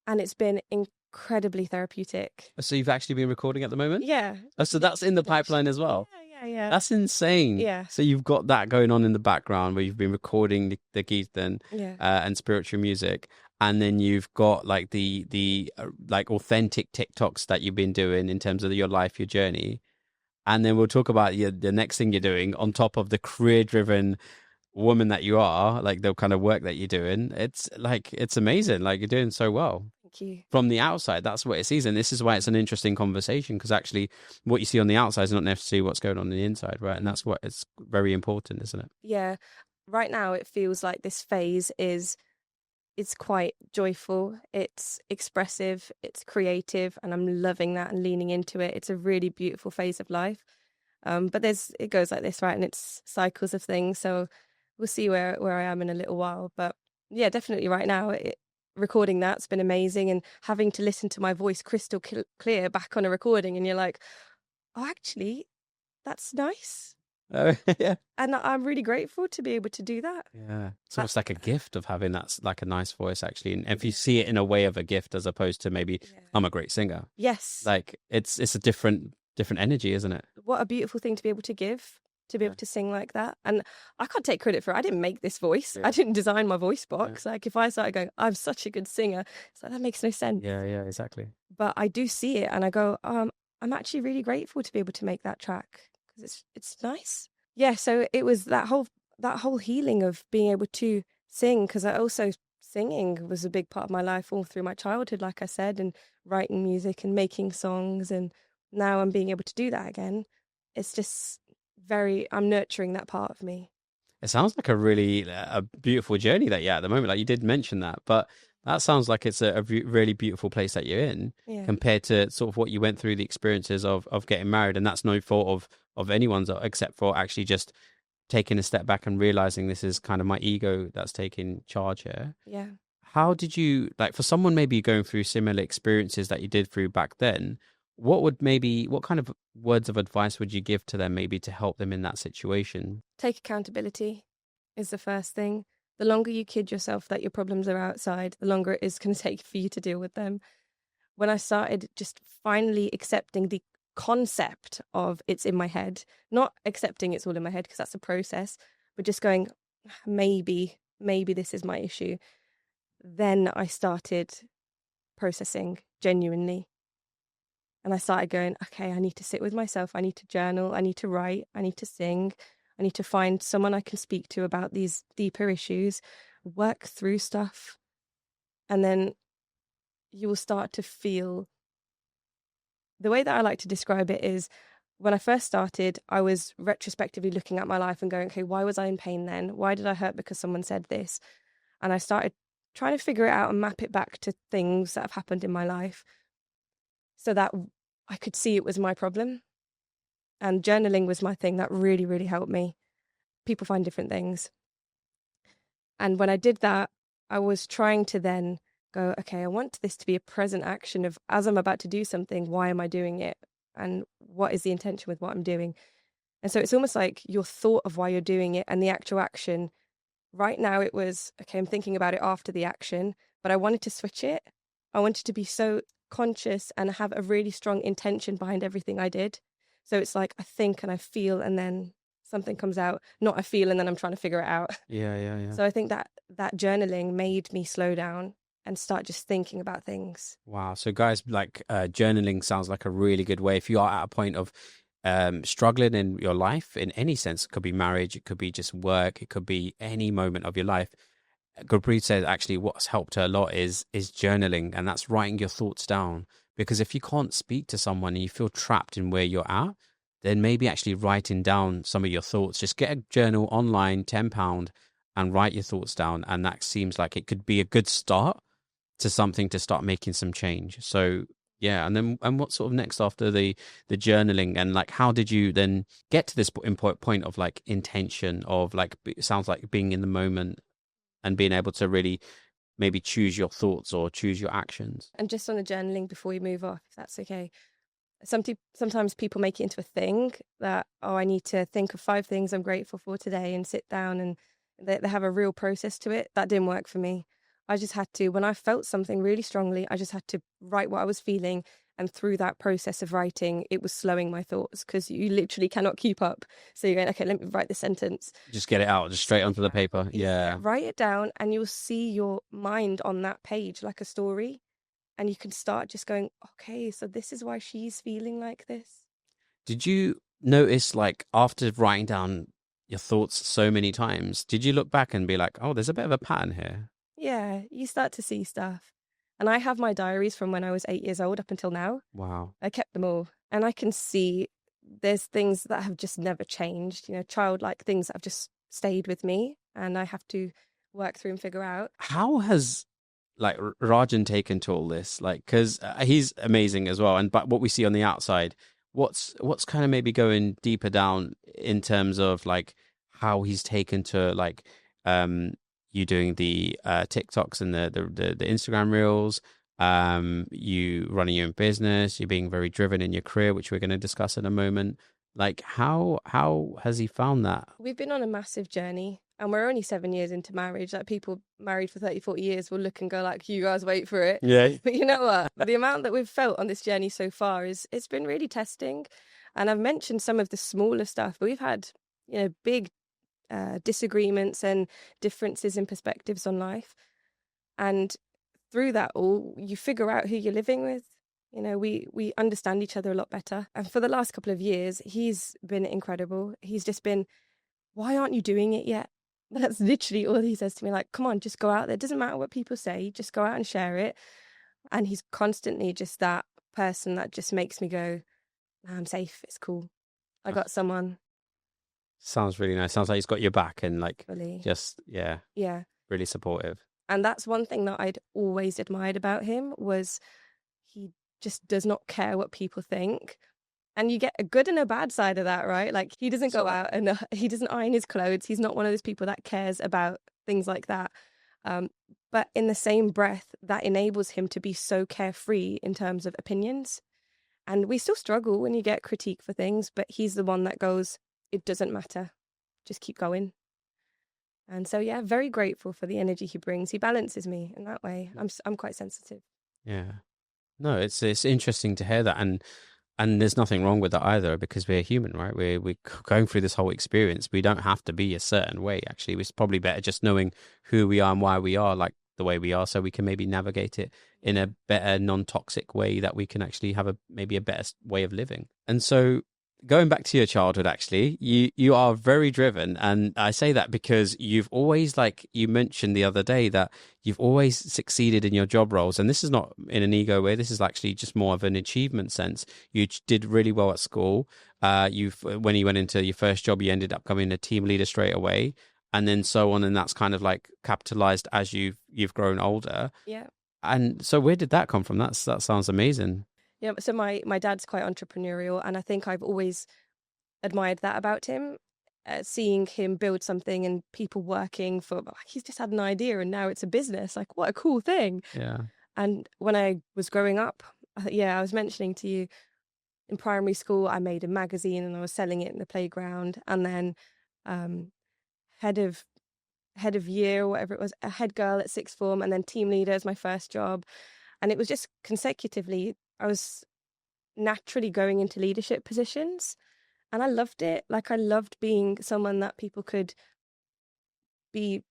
And it's been incredibly therapeutic. So you've actually been recording at the moment? Yeah. Oh, so that's in the pipeline as well? Yeah. That's insane. Yeah. So you've got that going on in the background where you've been recording the Geethan Yeah. and spiritual music. And then you've got like the like authentic TikToks that you've been doing in terms of your life, your journey. And then we'll talk about the next thing you're doing on top of the career-driven woman that you are, like the kind of work that you're doing. It's like, it's amazing. Like you're doing so well. Thank you. From the outside, that's what it sees. And this is why it's an interesting conversation, because actually what you see on the outside is not necessarily what's going on the inside, right? And that's what it's very important, isn't it? Yeah. Right now it feels like this phase it's quite joyful, it's expressive, it's creative, and I'm loving that and leaning into it. It's a really beautiful phase of life. But it goes like this, right? And it's cycles of things. So we'll see where I am in a little while. But yeah, definitely right now, recording that's been amazing, and having to listen to my voice crystal clear back on a recording, and you're like, oh, actually, that's nice. Yeah. And I'm really grateful to be able to do that. Yeah. It's almost like a gift of having that's like a nice voice, actually. And if you see it in a way of a gift as opposed to maybe I'm a great singer. Yes. Like it's a different energy, isn't it? What a beautiful thing to be able to give, to be able to sing like that. And I can't take credit for it. I didn't make this voice. I didn't design my voice box. Like if I started going, I'm such a good singer, it's like that makes no sense. Yeah, exactly. But I do see it and I go, I'm actually really grateful to be able to make that track because it's nice. Yeah, so it was that whole healing of being able to sing, because I also singing was a big part of my life all through my childhood, like I said, and writing music and making songs, and now I'm being able to do that again. It's just I'm nurturing that part of me. It sounds like a beautiful journey that you're at the moment. Like you did mention that, but that sounds like it's a really beautiful place that you're in compared to sort of what you went through, the experiences of getting married. And that's no fault of anyone's except for actually just taking a step back and realizing this is kind of my ego that's taking charge here. Yeah. How did you, like for someone maybe going through similar experiences that you did through back then, what kind of words of advice would you give to them maybe to help them in that situation? Take accountability is the first thing. The longer you kid yourself that your problems are outside, the longer it is going to take for you to deal with them. When I started just finally accepting the concept of it's in my head, not accepting it's all in my head because that's a process, but just going, maybe this is my issue. Then I started processing genuinely. And I started going, okay, I need to sit with myself. I need to journal. I need to write. I need to sing. I need to find someone I can speak to about these deeper issues, work through stuff. And then you will start to feel, the way that I like to describe it is, when I first started, I was retrospectively looking at my life and going, okay, why was I in pain then? Why did I hurt because someone said this? And I started trying to figure it out and map it back to things that have happened in my life so that I could see it was my problem. And journaling was my thing that really, really helped me. People find different things. And when I did that, I was trying to then go, okay, I want this to be a present action of, as I'm about to do something, why am I doing it? And what is the intention with what I'm doing? And so it's almost like your thought of why you're doing it and the actual action. Right now it was, okay, I'm thinking about it after the action, but I wanted to switch it. I wanted to be so conscious and have a really strong intention behind everything I did. So it's like I think and I feel and then something comes out, not I feel and then I'm trying to figure it out. Yeah. So I think that journaling made me slow down and start just thinking about things. Wow. So guys, like journaling sounds like a really good way if you are at a point of struggling in your life in any sense. It could be marriage, it could be just work, it could be any moment of your life. Gurpreet said actually what's helped her a lot is journaling, and that's writing your thoughts down. Because if you can't speak to someone and you feel trapped in where you're at, then maybe actually writing down some of your thoughts, just get a journal online, £10, and write your thoughts down. And that seems like it could be a good start to something to start making some change. So yeah, and what sort of next after the journaling, and like how did you then get to this point of like intention of like, it sounds like being in the moment and being able to really maybe choose your thoughts or choose your actions? And just on the journaling before we move off, if that's okay. Sometimes people make it into a thing that, oh, I need to think of 5 things I'm grateful for today and sit down, and they have a real process to it. That didn't work for me. I just had to, when I felt something really strongly, I just had to write what I was feeling. And through that process of writing, it was slowing my thoughts, because you literally cannot keep up. So you're going, okay, let me write this sentence. Just get it out, just straight onto the paper. Yeah. Write it down, and you'll see your mind on that page like a story. And you can start just going, okay, so this is why she's feeling like this. Did you notice, like, after writing down your thoughts so many times, did you look back and be like, oh, there's a bit of a pattern here? Yeah, you start to see stuff. And I have my diaries from when I was 8 years old up until now. Wow. I kept them all. And I can see there's things that have just never changed, childlike things that have just stayed with me, and I have to work through and figure out. How has like Rajan taken to all this? Like, because he's amazing as well. But what we see on the outside, what's kind of maybe going deeper down in terms of like how he's taken to like you doing the TikToks and the Instagram reels, you running your own business, you being very driven in your career, which we're going to discuss in a moment. Like, how has he found that? We've been on a massive journey, and we're only 7 years into marriage. Like, people married for 30, 40 years will look and go like, you guys wait for it. Yeah. But you know what? The amount that we've felt on this journey so far it's been really testing. And I've mentioned some of the smaller stuff, but we've had, big disagreements and differences in perspectives on life. And through that all, you figure out who you're living with. We understand each other a lot better. And for the last couple of years, he's been incredible. He's just been, why aren't you doing it yet? That's literally all he says to me. Like, come on, just go out there. It doesn't matter what people say. Just go out and share it. And he's constantly just that person that just makes me go, nah, I'm safe. It's cool. I got someone. Sounds really nice. Sounds like he's got your back and like Really. just, yeah, really supportive. And that's one thing that I'd always admired about him, was he just does not care what people think. And you get a good and a bad side of that, right? Like, he doesn't go out and he doesn't iron his clothes. He's not one of those people that cares about things like that. But in the same breath, that enables him to be so carefree in terms of opinions. And we still struggle when you get critique for things, but he's the one that goes, it doesn't matter. Just keep going. And so, yeah, very grateful for the energy he brings. He balances me in that way. I'm quite sensitive. Yeah. No, it's interesting to hear that, and there's nothing wrong with that either, because we're human, right? We're going through this whole experience. We don't have to be a certain way. Actually, it's probably better just knowing who we are and why we are like the way we are, so we can maybe navigate it in a better, non-toxic way, that we can actually have maybe a better way of living. And so, going back to your childhood, actually, you are very driven. And I say that because you've always, like you mentioned the other day, that you've always succeeded in your job roles. And this is not in an ego way. This is actually just more of an achievement sense. You did really well at school. When you went into your first job, you ended up becoming a team leader straight away. And then so on. And that's kind of like capitalized as you've grown older. Yeah. And so where did that come from? That sounds amazing. Yeah, so my dad's quite entrepreneurial, and I think I've always admired that about him, seeing him build something and people working for, he's just had an idea and now it's a business. Like, what a cool thing. Yeah. And when I was growing up, I was mentioning to you, in primary school, I made a magazine and I was selling it in the playground. And then head of year, or whatever it was, a head girl at sixth form, and then team leader as my first job. And it was just consecutively, I was naturally going into leadership positions, and I loved it. Like, I loved being someone that people could be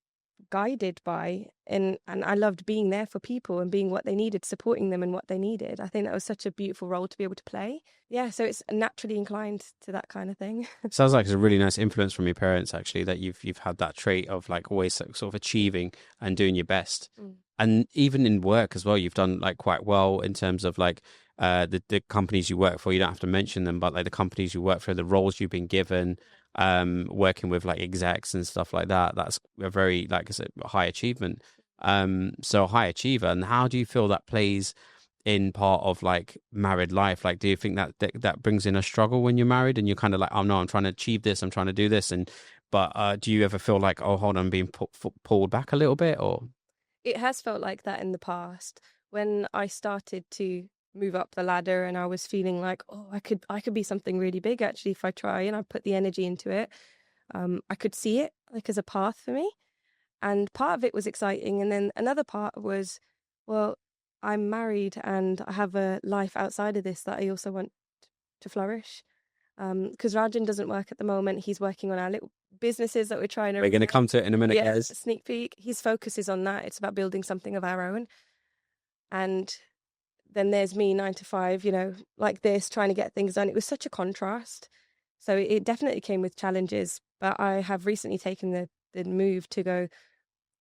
guided by, and I loved being there for people and being what they needed, supporting them in what they needed. I think that was such a beautiful role to be able to play. Yeah, so it's naturally inclined to that kind of thing. Sounds like it's a really nice influence from your parents, actually, that you've had that trait of like always sort of achieving and doing your best. And even in work as well, you've done like quite well in terms of like the companies you work for. You don't have to mention them, but like the companies you work for, the roles you've been given, working with like execs and stuff like that. That's a very, like I said, high achievement. So a high achiever. And how do you feel that plays in part of like married life? Like, do you think that brings in a struggle when you're married and you're kind of like, oh no, I'm trying to achieve this, I'm trying to do this, but do you ever feel like, oh, hold on, I'm being pulled back a little bit? Or it has felt like that in the past when I started to move up the ladder, and I was feeling like, oh, I could be something really big actually if I try and I put the energy into it. I could see it like as a path for me, and part of it was exciting, and then another part was, well, I'm married and I have a life outside of this that I also want to flourish. Because Rajan doesn't work at the moment. He's working on our little businesses that we're trying to. We're going to come to it in a minute, yeah, guys. sneak peek. His focus is on that. It's about building something of our own. And then there's me 9 to 5, like this, trying to get things done. It was such a contrast. So it definitely came with challenges. But I have recently taken the move to go,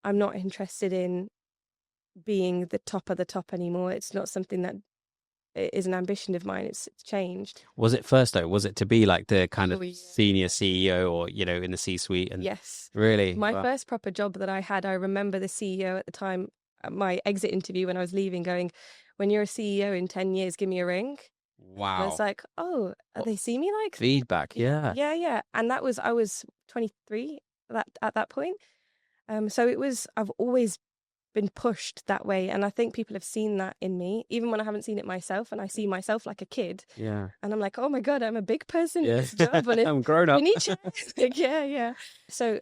I'm not interested in being the top of the top anymore. It's not something that is an ambition of mine. It's changed. Was it first though? Was it to be like the kind of yeah. senior CEO or, in the C-suite? And Yes. Really? My Wow. first proper job that I had, I remember the CEO at the time, at my exit interview when I was leaving, going, when you're a CEO in 10 years, give me a ring. Wow. And it's like, oh, they see me like feedback. Yeah. Yeah. And I was 23 at that point. So I've always been pushed that way, and I think people have seen that in me, even when I haven't seen it myself, and I see myself like a kid. Yeah. And I'm like, oh my god, I'm a big person in Yeah. this job, and I'm grown up. you need to like, yeah. So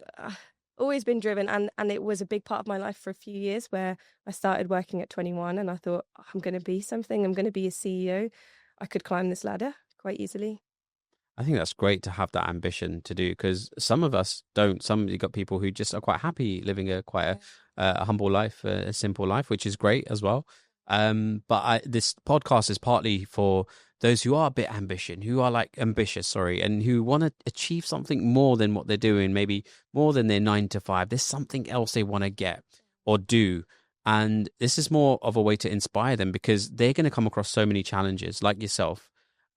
always been driven, and it was a big part of my life for a few years, where I started working at 21 and I thought, I'm going to be something. I'm going to be a CEO. I could climb this ladder quite easily. I think that's great to have that ambition to do, because some of us don't. You got people who just are quite happy living a humble life, a simple life, which is great as well. But this podcast is partly for those who are a bit ambitious, sorry, and who want to achieve something more than what they're doing, maybe more than their 9 to 5. There's something else they want to get or do. And this is more of a way to inspire them, because they're going to come across so many challenges like yourself.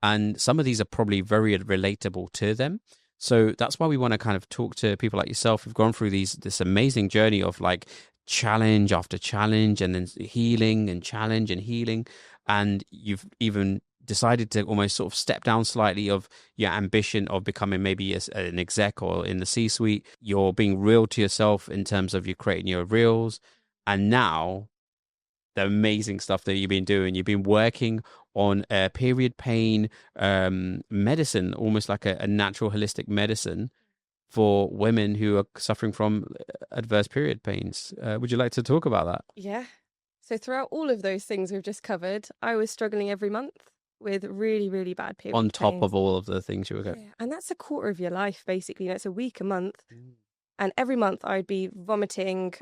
And some of these are probably very relatable to them. So that's why we want to kind of talk to people like yourself who've gone through this amazing journey of like challenge after challenge, and then healing and challenge and healing. And you've even decided to almost sort of step down slightly of your ambition of becoming maybe an exec or in the C-suite. You're being real to yourself in terms of you creating your reels. And now the amazing stuff that you've been doing. You've been working on a period pain medicine, almost like a natural holistic medicine for women who are suffering from adverse period pains. Would you like to talk about that? Yeah. So throughout all of those things we've just covered, I was struggling every month with really, really bad period On top pains. of all of the things you were going. Yeah. And that's a quarter of your life, basically. It's a week a month. And every month I'd be vomiting,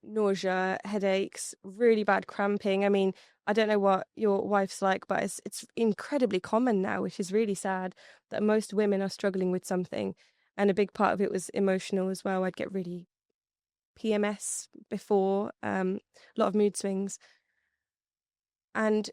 nausea, headaches, really bad cramping. I mean, I don't know what your wife's like, but it's incredibly common now, which is really sad, that most women are struggling with something. And a big part of it was emotional as well. I'd get really PMS before, a lot of mood swings. And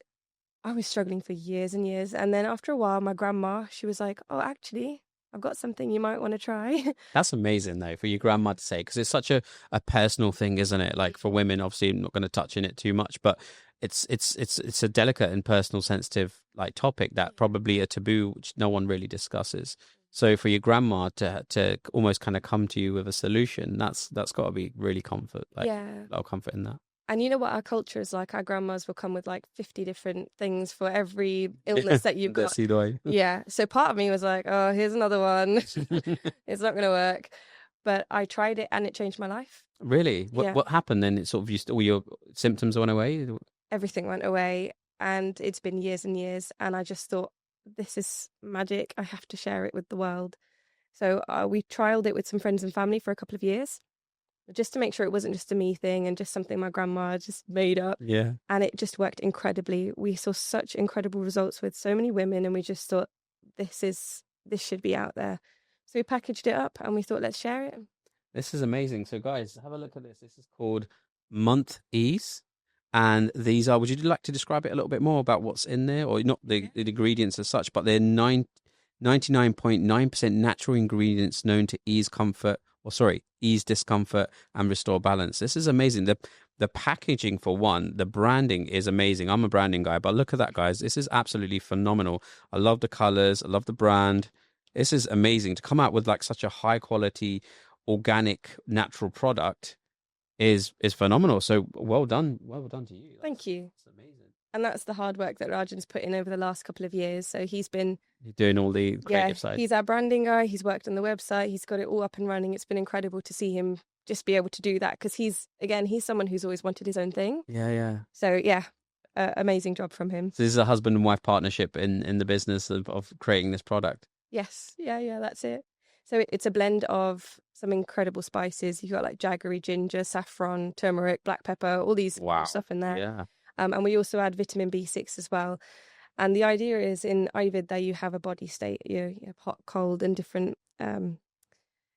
I was struggling for years and years. And then after a while, my grandma, she was like, oh, actually, I've got something you might want to try. That's amazing, though, for your grandma to say, because it's such a personal thing, isn't it? Like for women, obviously, I'm not going to touch in it too much, but it's a delicate and personal, sensitive like topic that probably a taboo which no one really discusses. So for your grandma to almost kind of come to you with a solution, that's got to be really comfort, like Yeah. a lot of comfort in that. And you know what our culture is like? Our grandmas will come with like 50 different things for every illness that you've got. Yeah. So part of me was like, oh, here's another one. It's not going to work. But I tried it and it changed my life. Really? Yeah. What happened then? It sort of all your symptoms went away? Everything went away, and it's been years and years. And I just thought, this is magic. I have to share it with the world. So we trialed it with some friends and family for a couple of years, just to make sure it wasn't just a me thing and just something my grandma just made up. Yeah. And it just worked incredibly. We saw such incredible results with so many women, and we just thought, this should be out there. So we packaged it up and we thought, let's share it. This is amazing. So guys, have a look at this. This is called MonthEase. And these are, would you like to describe it a little bit more about what's in there? Or not the ingredients as such, but they're 99.9% natural ingredients known to ease discomfort and restore balance. This is amazing. The packaging, for one, the branding is amazing. I'm a branding guy, but look at that, guys. This is absolutely phenomenal. I love the colors. I love the brand. This is amazing. To come out with like such a high quality, organic, natural product is phenomenal. So well done to you. Thank you. It's amazing. And that's the hard work that Rajan's put in over the last couple of years. So he's been doing all the creative side. He's our branding guy. He's worked on the website. He's got it all up and running. It's been incredible to see him just be able to do that because he's someone who's always wanted his own thing. Yeah. So amazing job from him. So this is a husband and wife partnership in the business of creating this product. Yes. Yeah, that's it. So it's a blend of some incredible spices. You've got like jaggery, ginger, saffron, turmeric, black pepper, all these stuff in there. Yeah. And we also add vitamin B6 as well. And the idea is in Ayurveda, you have a body state, you have hot, cold, and different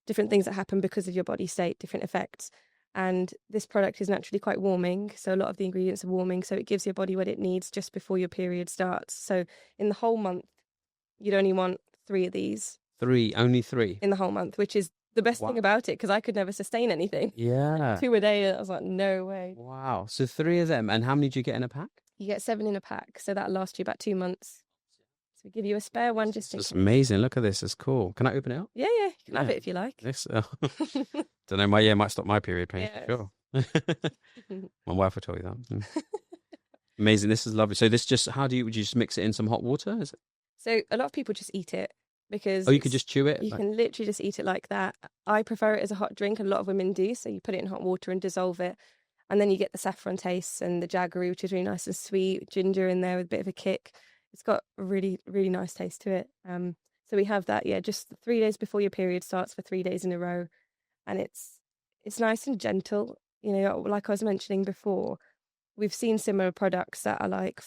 things that happen because of your body state, different effects. And this product is naturally quite warming. So a lot of the ingredients are warming. So it gives your body what it needs just before your period starts. So in the whole month, you'd only want 3 of these. Only 3? In the whole month, which is the best thing about it because I could never sustain anything. Yeah. 2 a day, I was like, no way. Wow. So 3 of them. And how many do you get in a pack? You get 7 in a pack. So that'll last you about 2 months. So we give you a spare one just in case. It's amazing. Look at this. It's cool. Can I open it up? Yeah. You can have it if you like. This, don't know. Might stop my period pain. Yes. Sure. My wife will tell you that. Amazing. This is lovely. So this would you just mix it in some hot water? Is it? So a lot of people just eat it because you could just chew it? You can literally just eat it like that. I prefer it as a hot drink, and a lot of women do. So you put it in hot water and dissolve it. And then you get the saffron taste and the jaggery, which is really nice and sweet. Ginger in there with a bit of a kick. It's got a really, really nice taste to it. So we have that, just 3 days before your period starts for 3 days in a row. And it's nice and gentle. You know, like I was mentioning before, we've seen similar products that are like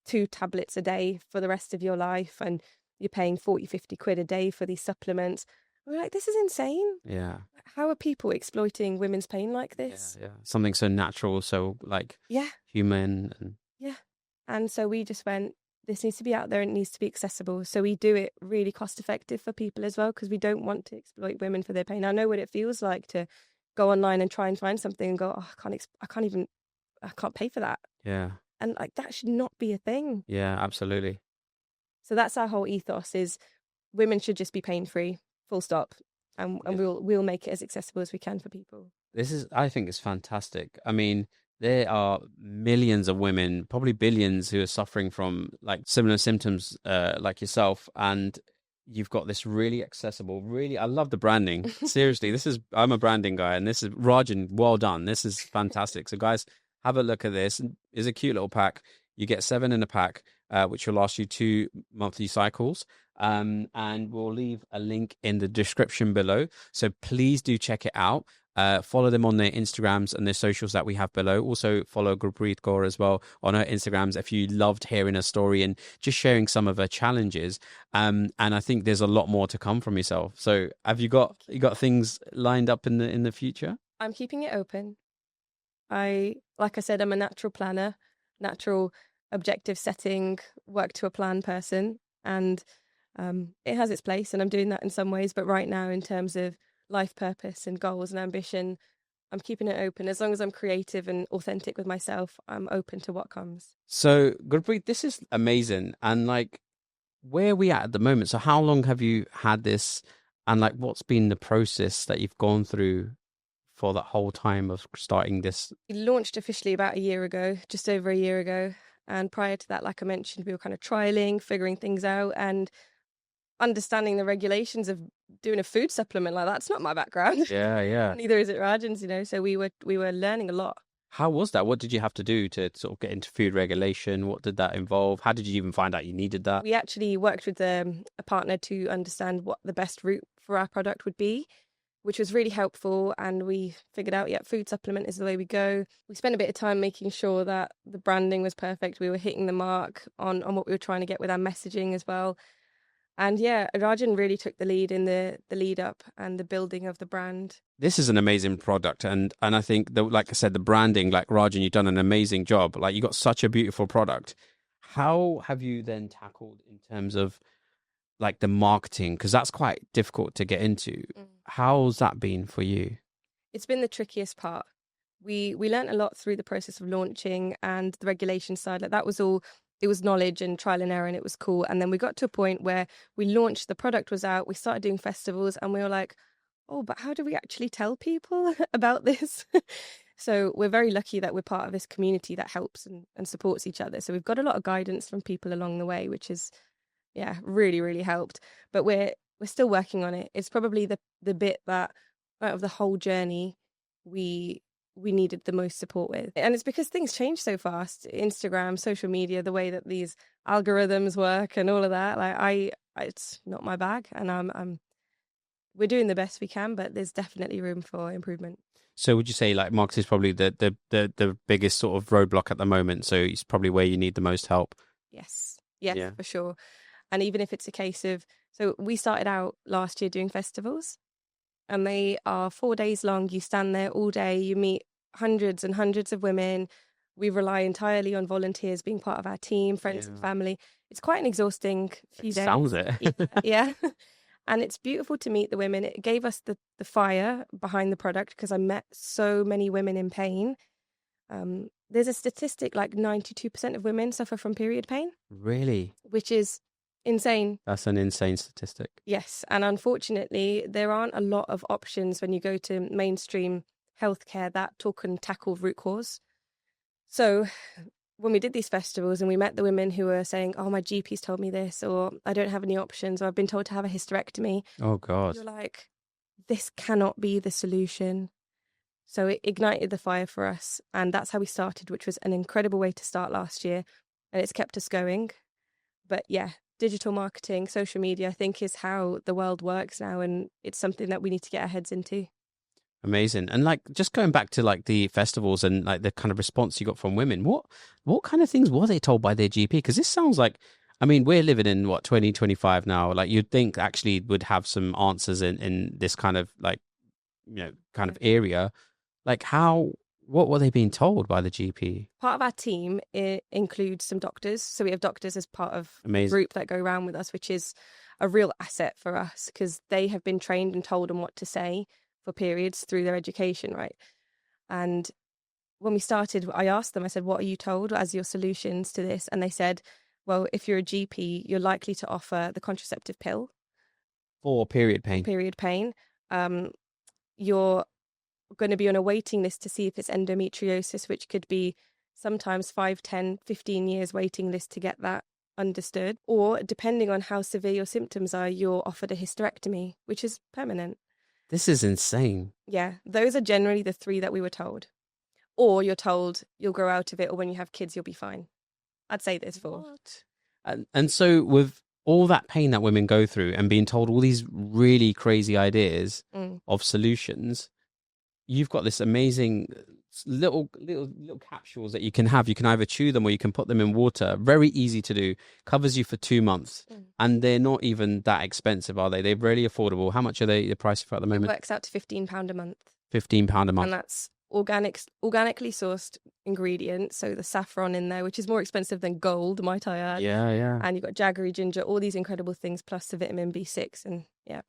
2 tablets a day for the rest of your life. And you're paying 40, 50 quid a day for these supplements. We're like, this is insane. Yeah. How are people exploiting women's pain like this? Yeah. Something so natural, so like human. And so we just went, this needs to be out there and it needs to be accessible. So we do it really cost effective for people as well, because we don't want to exploit women for their pain. I know what it feels like to go online and try and find something and go, I can't pay for that. Yeah. And like that should not be a thing. Yeah, absolutely. So that's our whole ethos is women should just be pain free, full stop. And we'll make it as accessible as we can for people. I think it's fantastic. I mean, there are millions of women, probably billions, who are suffering from like similar symptoms like yourself. And you've got this really accessible, I love the branding. Seriously, I'm a branding guy, and this is Rajan, well done. This is fantastic. So guys, have a look at this. It's a cute little pack. You get 7 in a pack, which will last you 2 monthly cycles. And we'll leave a link in the description below. So please do check it out. Follow them on their Instagrams and their socials that we have below. Also follow Gurpreet Kaur as well on her Instagrams if you loved hearing her story and just sharing some of her challenges. And I think there's a lot more to come from yourself. So have you got things lined up in the future? I'm keeping it open. Like I said, I'm a natural planner, natural objective setting, work to a plan person. And it has its place, and I'm doing that in some ways. But right now, in terms of life purpose and goals and ambition, I'm keeping it open. As long as I'm creative and authentic with myself, I'm open to what comes. So, Gurpreet, this is amazing. And like, where are we at the moment? So how long have you had this? And like, what's been the process that you've gone through for that whole time of starting this? We launched officially about a year ago, just over a year ago. And prior to that, like I mentioned, we were kind of trialing, figuring things out, and understanding the regulations of doing a food supplement. Like, that's not my background. Yeah. Neither is it Rajan's, so we were learning a lot. How was that? What did you have to do to sort of get into food regulation? What did that involve? How did you even find out you needed that? We actually worked with a partner to understand what the best route for our product would be, which was really helpful. And we figured out, food supplement is the way we go. We spent a bit of time making sure that the branding was perfect. We were hitting the mark on what we were trying to get with our messaging as well. And Rajan really took the lead in the lead up and the building of the brand. This is an amazing product. And I think, like I said, the branding, like Rajan, you've done an amazing job. Like, you got such a beautiful product. How have you then tackled in terms of like the marketing? Because that's quite difficult to get into. How's that been for you? It's been the trickiest part. We learned a lot through the process of launching and the regulation side. Like, that was all. It was knowledge and trial and error, and it was cool. And then we got to a point where we launched, the product was out, we started doing festivals, and we were like, oh, but how do we actually tell people about this? So we're very lucky that we're part of this community that helps and supports each other. So we've got a lot of guidance from people along the way, which is, yeah, really, really helped. But we're still working on it. It's probably the bit that out of the whole journey we needed the most support with. And it's because things change so fast. Instagram, social media, the way that these algorithms work and all of that. Like it's not my bag, and we're doing the best we can, but there's definitely room for improvement. So would you say like marketing is probably the biggest sort of roadblock at the moment? So it's probably where you need the most help. Yes, yes, Yeah. for sure. And even if it's a case of, so we started out last year doing festivals, and they are 4 days long. You stand there all day, you meet hundreds and hundreds of women. We rely entirely on volunteers being part of our team, friends and family. It's quite an exhausting few days. Sounds it. Yeah. And it's beautiful to meet the women. It gave us the fire behind the product because I met so many women in pain. There's a statistic like 92% of women suffer from period pain. Really? Which is insane. That's an insane statistic. Yes. And unfortunately, there aren't a lot of options when you go to mainstream healthcare that talk and tackle root cause. So when we did these festivals and we met the women who were saying, oh, my GP's told me this, or I don't have any options, or I've been told to have a hysterectomy. Oh, God. You're like, this cannot be the solution. So it ignited the fire for us. And that's how we started, which was an incredible way to start last year. And it's kept us going. But yeah, digital marketing, social media, I think is how the world works now. And it's something that we need to get our heads into. Amazing. And like just going back to like the festivals and like the kind of response you got from women, what kind of things were they told by their GP? Because this sounds like, I mean, we're living in 2025 now. Like you'd think actually would have some answers in this kind of like, kind of area. Like what were they being told by the GP? Part of our team, it includes some doctors. So we have doctors as part of Amazing. The group that go around with us, which is a real asset for us because they have been trained and told on what to say for periods through their education, right? And when we started, I asked them, I said, what are you told as your solutions to this? And they said, well, if you're a GP, you're likely to offer the contraceptive pill. For period pain. You're going to be on a waiting list to see if it's endometriosis, which could be sometimes 5, 10, 15 years waiting list to get that understood. Or depending on how severe your symptoms are, you're offered a hysterectomy, which is permanent. This is insane. Yeah, those are generally the 3 that we were told. Or you're told you'll grow out of it, or when you have kids, you'll be fine. I'd say there's 4. And so with all that pain that women go through and being told all these really crazy ideas of solutions, you've got this amazing little capsules that you can have. You can either chew them or you can put them in water. Very easy to do. Covers you for 2 months. And they're not even that expensive, are they? They're really affordable. How much are they the price for at the moment? It works out to £15 a month. £15 a month. And that's organically sourced ingredients. So the saffron in there, which is more expensive than gold, might I add. Yeah. And you've got jaggery ginger, all these incredible things, plus the vitamin B6. And yeah.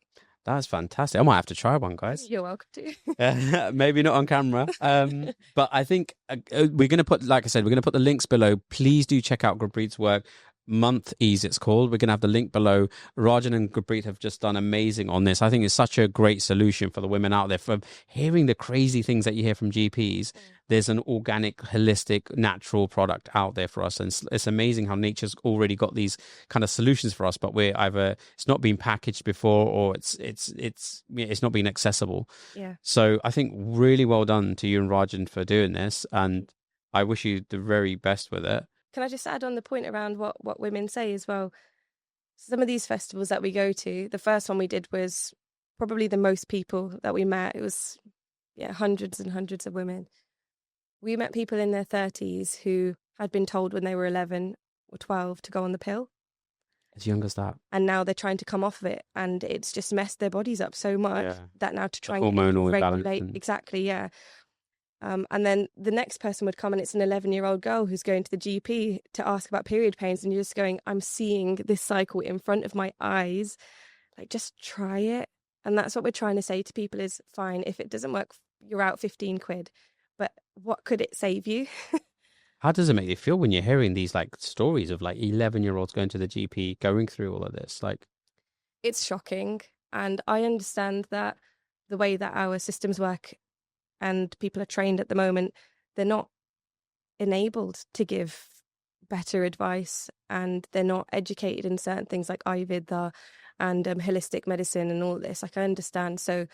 That's fantastic. I might have to try one, guys. You're welcome to. Maybe not on camera. But I think we're going to put, like I said, we're going to put the links below. Please do check out Gurpreet's work. MonthEase, it's called. We're going to have the link below. Rajan and Gurpreet have just done amazing on this. I think it's such a great solution for the women out there. For hearing the crazy things that you hear from GPs, there's an organic, holistic, natural product out there for us. And it's amazing how nature's already got these kind of solutions for us, but we're either, it's not been packaged before or it's not been accessible. Yeah. So I think really well done to you and Rajan for doing this. And I wish you the very best with it. Can I just add on the point around what women say as well? Some of these festivals that we go to, the first one we did was probably the most people that we met. It was, hundreds and hundreds of women. We met people in their 30s who had been told when they were 11 or 12 to go on the pill. As young as that. And now they're trying to come off of it. And it's just messed their bodies up so much that now to try and hormonal regulate. imbalance. Exactly, yeah. And then the next person would come and it's an 11-year-old girl who's going to the GP to ask about period pains. And you're just going, I'm seeing this cycle in front of my eyes. Like, just try it. And that's what we're trying to say to people is, fine, if it doesn't work, you're out 15 quid. But what could it save you? How does it make you feel when you're hearing these like stories of like 11-year-olds going to the GP, going through all of this? Like, it's shocking. And I understand that the way that our systems work and people are trained at the moment, they're not enabled to give better advice, and they're not educated in certain things like Ayurveda and holistic medicine and all this. Like, I understand. So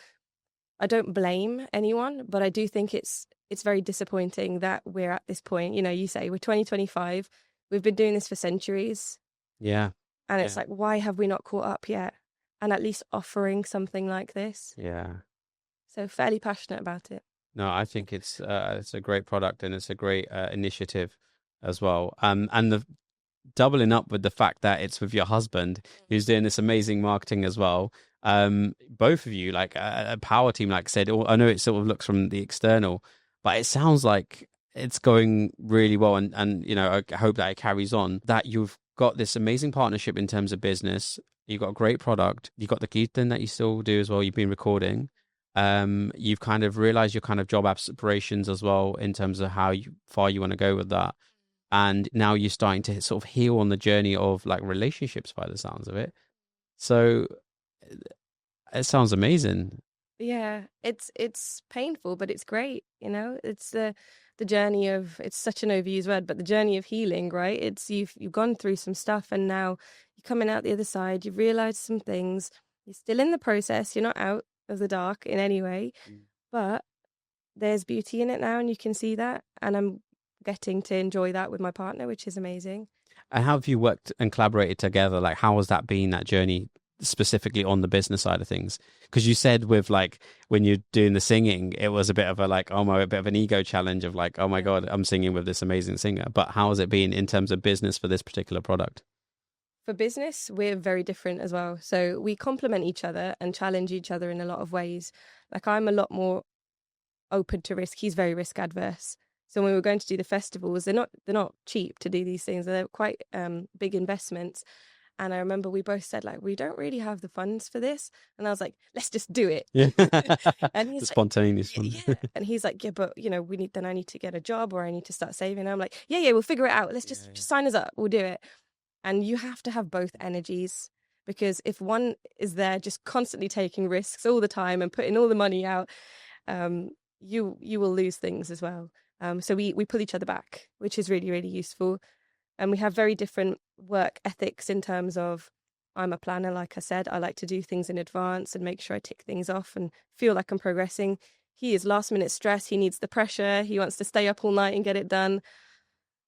I don't blame anyone, but I do think it's very disappointing that we're at this point. You know, you say we're 2025, we've been doing this for centuries. Yeah. And it's like, why have we not caught up yet? And at least offering something like this. Yeah. So fairly passionate about it. No, I think it's a great product, and it's a great initiative as well. And the doubling up with the fact that it's with your husband who's doing this amazing marketing as well. Both of you, like a power team, like I said, I know it sort of looks from the external, but it sounds like it's going really well. And you know, I hope that it carries on, that you've got this amazing partnership in terms of business. You've got a great product. You've got the Kirtan that you still do as well. You've been recording. You've kind of realized your kind of job aspirations as well in terms of how far you want to go with that. And now you're starting to sort of heal on the journey of like relationships by the sounds of it. So it sounds amazing. Yeah, it's painful, but it's great. You know, it's the journey of, it's such an overused word, but the journey of healing, right? It's you've gone through some stuff, and now you're coming out the other side. You've realized some things. You're still in the process. You're not out of the dark in any way, but there's beauty in it now, and you can see that. And I'm getting to enjoy that with my partner, which is amazing. And how have you worked and collaborated together? Like, how has that been, that journey, specifically on the business side of things? Because you said with like when you're doing the singing, it was a bit of a like, a bit of an ego challenge of like, oh my God, I'm singing with this amazing singer. But how has it been in terms of business for this particular product? For business, we're very different as well. So we complement each other and challenge each other in a lot of ways. Like, I'm a lot more open to risk. He's very risk adverse. So when we were going to do the festivals, they're not cheap to do these things. They're quite big investments. And I remember we both said, like, we don't really have the funds for this. And I was like, let's just do it. Yeah. And he's the like, spontaneous one. Yeah. And he's like, yeah, but you know, I need to get a job, or I need to start saving. And I'm like, yeah, we'll figure it out. Let's just sign us up. We'll do it. And you have to have both energies, because if one is there just constantly taking risks all the time and putting all the money out, you will lose things as well. So we pull each other back, which is really, really useful. And we have very different work ethics in terms of, I'm a planner, like I said. I like to do things in advance and make sure I tick things off and feel like I'm progressing. He is last minute stress. He needs the pressure. He wants to stay up all night and get it done.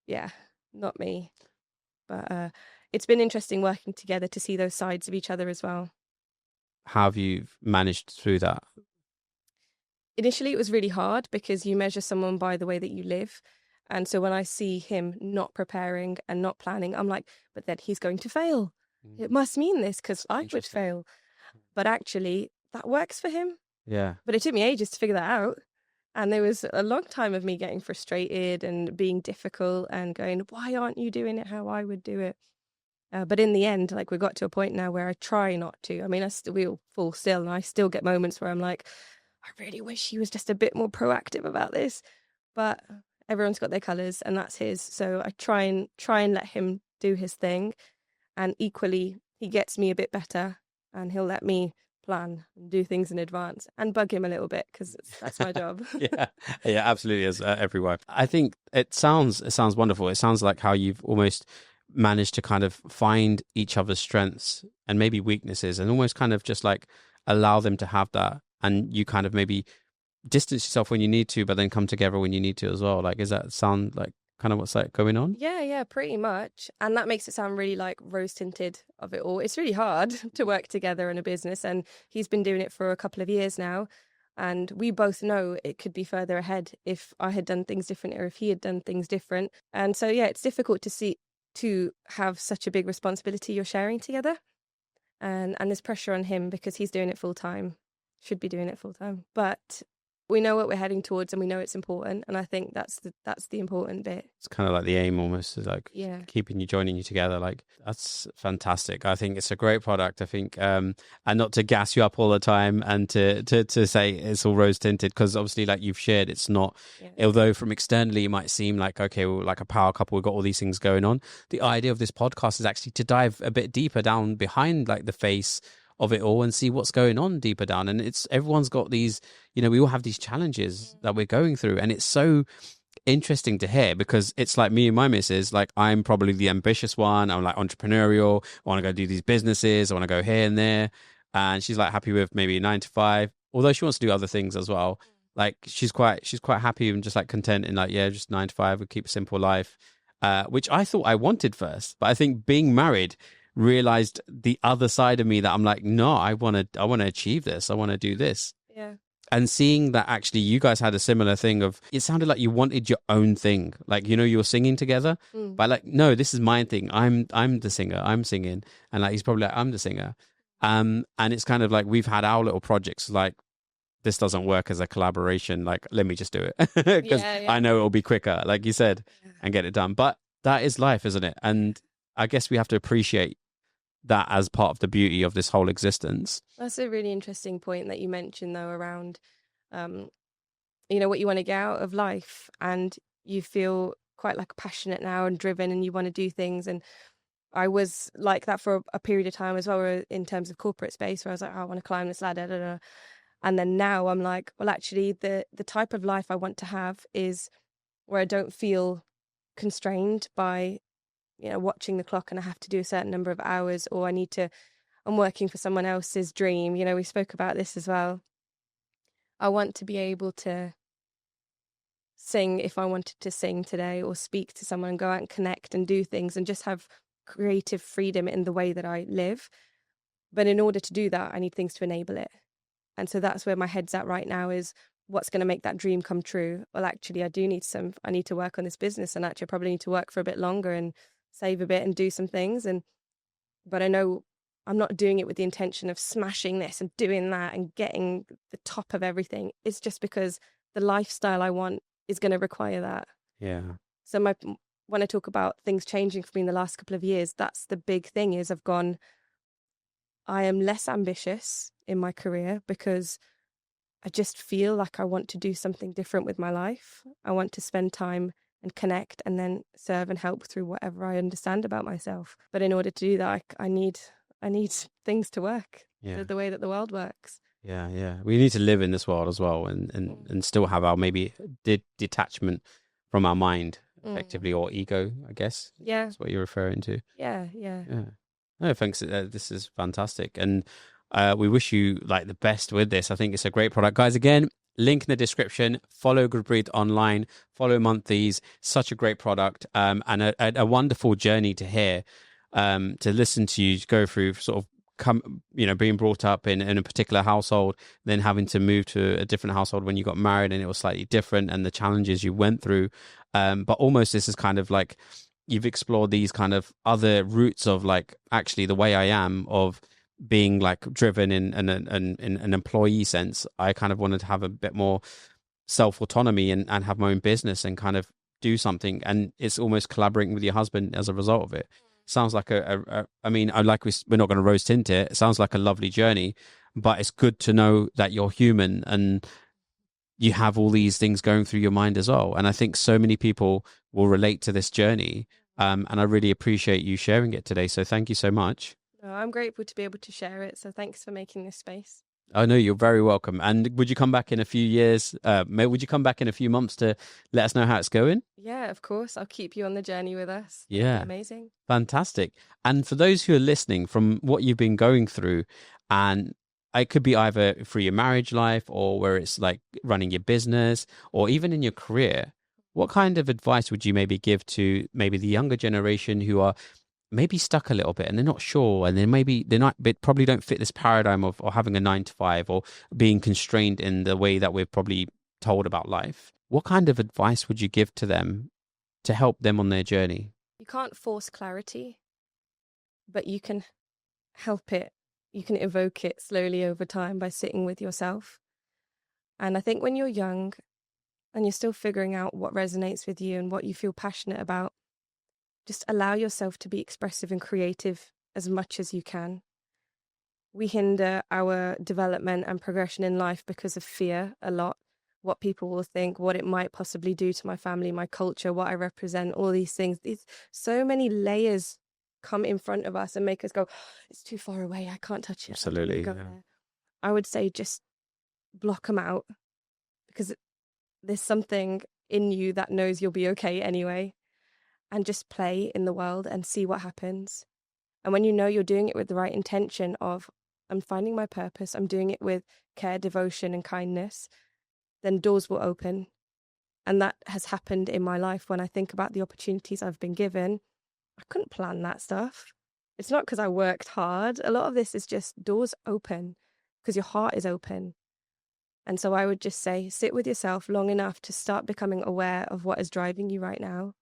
Yeah, not me. But it's been interesting working together to see those sides of each other as well. How have you managed through that? Initially, it was really hard because you measure someone by the way that you live. And so when I see him not preparing and not planning, I'm like, but then he's going to fail. It must mean this, because I would fail. But actually, that works for him. Yeah. But it took me ages to figure that out. And there was a long time of me getting frustrated and being difficult and going, why aren't you doing it how I would do it? But in the end, like, we got to a point now where I try not to. I mean, we'll fall still, and I still get moments where I'm like, I really wish he was just a bit more proactive about this. But everyone's got their colours, and that's his. So I try and let him do his thing. And equally, he gets me a bit better, and he'll let me plan and do things in advance and bug him a little bit, because that's my job. yeah, absolutely, as every wife. I think it sounds wonderful. It sounds like how you've almost managed to kind of find each other's strengths and maybe weaknesses, and almost kind of just like allow them to have that, and you kind of maybe distance yourself when you need to, but then come together when you need to as well. Like, does that sound like kind of what's like going on? Yeah, pretty much. And that makes it sound really like rose tinted of it all. It's really hard to work together in a business, and he's been doing it for a couple of years now. And we both know it could be further ahead if I had done things different, or if he had done things different. And so, yeah, it's difficult to have such a big responsibility you're sharing together. And there's pressure on him because he's doing it full time, should be doing it full time. But we know what we're heading towards, and we know it's important. And I think that's the important bit. It's kind of like the aim, almost, is like joining you together. Like, that's fantastic. I think it's a great product. I think, and not to gas you up all the time and to say it's all rose tinted, because obviously, like you've shared, it's not. Yeah. Although from externally it might seem like, okay, we're like a power couple, we've got all these things going on. The idea of this podcast is actually to dive a bit deeper down behind like the face of it all and see what's going on deeper down. And everyone's got these, we all have these challenges that we're going through, and it's so interesting to hear, because it's like me and my missus, like I'm probably the ambitious one. I'm like entrepreneurial. I want to go do these businesses. I want to go here and there. And she's like happy with maybe 9 to 5, although she wants to do other things as well. Like she's quite happy and just like content in like, yeah, just 9 to 5, we keep a simple life, which I thought I wanted first. But I think being married realized the other side of me that I'm like, no, I want to achieve this. I want to do this. Yeah. And seeing that actually you guys had a similar thing of, it sounded like you wanted your own thing. Like, you were singing together, but like, no, this is my thing. I'm the singer. I'm singing. And like, he's probably like, I'm the singer. And it's kind of like, we've had our little projects, like, this doesn't work as a collaboration. Like, let me just do it because I know it'll be quicker, like you said, and get it done. But that is life, isn't it? And I guess we have to appreciate that as part of the beauty of this whole existence. That's a really interesting point that you mentioned, though, around, what you want to get out of life, and you feel quite like passionate now and driven, and you want to do things. And I was like that for a period of time as well, in terms of corporate space, where I was like, oh, I want to climb this ladder. Da, da, da. And then now I'm like, well, actually, the type of life I want to have is where I don't feel constrained by watching the clock and I have to do a certain number of hours, or I'm working for someone else's dream. We spoke about this as well. I want to be able to sing if I wanted to sing today, or speak to someone and go out and connect and do things and just have creative freedom in the way that I live. But in order to do that, I need things to enable it. And so that's where my head's at right now, is what's going to make that dream come true. Well, actually, I need to work on this business, and actually I probably need to work for a bit longer and save a bit and do some things. But I know I'm not doing it with the intention of smashing this and doing that and getting the top of everything. It's just because the lifestyle I want is going to require that. Yeah. So when I talk about things changing for me in the last couple of years, that's the big thing, is I am less ambitious in my career because I just feel like I want to do something different with my life. I want to spend time and connect, and then serve and help through whatever I understand about myself. But in order to do that, I need things to work the way that the world works. Yeah. We need to live in this world as well, and still have our maybe detachment from our mind, effectively, or ego, I guess. Yeah. That's what you're referring to. Yeah. No, thanks. This is fantastic. And we wish you like the best with this. I think it's a great product. Guys, again, link in the description. Follow Gurpreet online. Follow MonthEase. Such a great product, and a wonderful journey to hear, to listen to you go through, sort of being brought up in a particular household, then having to move to a different household when you got married, and it was slightly different, and the challenges you went through. But almost this is kind of like you've explored these kind of other routes of like, actually the way I am, of being like driven in an employee sense. I kind of wanted to have a bit more self autonomy and have my own business and kind of do something, and it's almost collaborating with your husband as a result of it. Sounds like we're not going to rose tint it. It sounds like a lovely journey, but it's good to know that you're human and you have all these things going through your mind as well. And I think so many people will relate to this journey, and I really appreciate you sharing it today. So thank you so much. Oh, I'm grateful to be able to share it. So thanks for making this space. Oh, no, you're very welcome. And would you come back in a few years? Would you come back in a few months to let us know how it's going? Yeah, of course. I'll keep you on the journey with us. Yeah. Amazing. Fantastic. And for those who are listening, from what you've been going through, and it could be either through your marriage life, or where it's like running your business, or even in your career, what kind of advice would you maybe give to maybe the younger generation who are maybe stuck a little bit and they're not sure, and then maybe probably don't fit this paradigm of or having a 9 to 5, or being constrained in the way that we're probably told about life? What kind of advice would you give to them to help them on their journey? You can't force clarity, but you can help it. You can evoke it slowly over time by sitting with yourself. And I think when you're young and you're still figuring out what resonates with you and what you feel passionate about, just allow yourself to be expressive and creative as much as you can. We hinder our development and progression in life because of fear a lot. What people will think, what it might possibly do to my family, my culture, what I represent, all these things. There's so many layers come in front of us and make us go, it's too far away, I can't touch it. Absolutely. Go there. I would say just block them out, because there's something in you that knows you'll be okay anyway, and just play in the world and see what happens. And when you know you're doing it with the right intention of, I'm finding my purpose, I'm doing it with care, devotion, and kindness, then doors will open. And that has happened in my life. When I think about the opportunities I've been given, I couldn't plan that stuff. It's not because I worked hard. A lot of this is just doors open because your heart is open. And so I would just say, sit with yourself long enough to start becoming aware of what is driving you right now,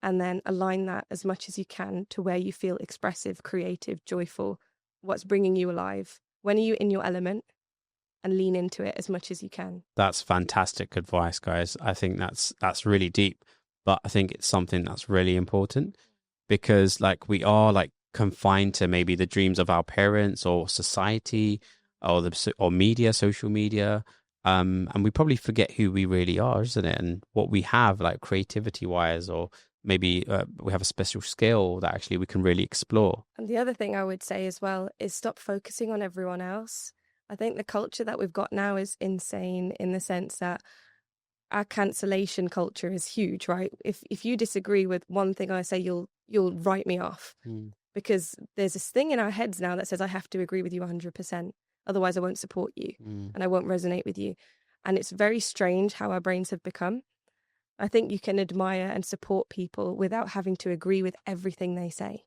and then align that as much as you can to where you feel expressive, creative, joyful, what's bringing you alive. When are you in your element? And lean into it as much as you can. That's fantastic advice, guys. I think that's really deep, but I think it's something that's really important, because like we are like confined to maybe the dreams of our parents or society or media, social media. And we probably forget who we really are, isn't it? And what we have, like creativity wise, or maybe we have a special skill that actually we can really explore. And the other thing I would say as well is stop focusing on everyone else. I think the culture that we've got now is insane, in the sense that our cancellation culture is huge, right? If you disagree with one thing I say, you'll write me off. Because there's this thing in our heads now that says I have to agree with you 100%. Otherwise I won't support you and I won't resonate with you. And it's very strange how our brains have become. I think you can admire and support people without having to agree with everything they say.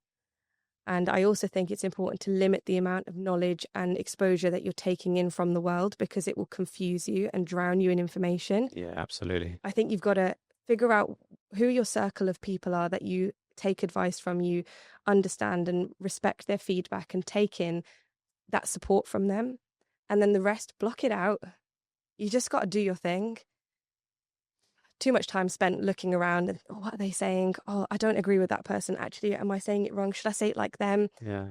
And I also think it's important to limit the amount of knowledge and exposure that you're taking in from the world, because it will confuse you and drown you in information. Yeah, absolutely. I think you've got to figure out who your circle of people are that you take advice from, you understand and respect their feedback and take in that support from them. And then the rest, block it out. You just got to do your thing. Too much time spent looking around and, oh, what are they saying? Oh, I don't agree with that person. Actually, am I saying it wrong? Should I say it like them? Yeah.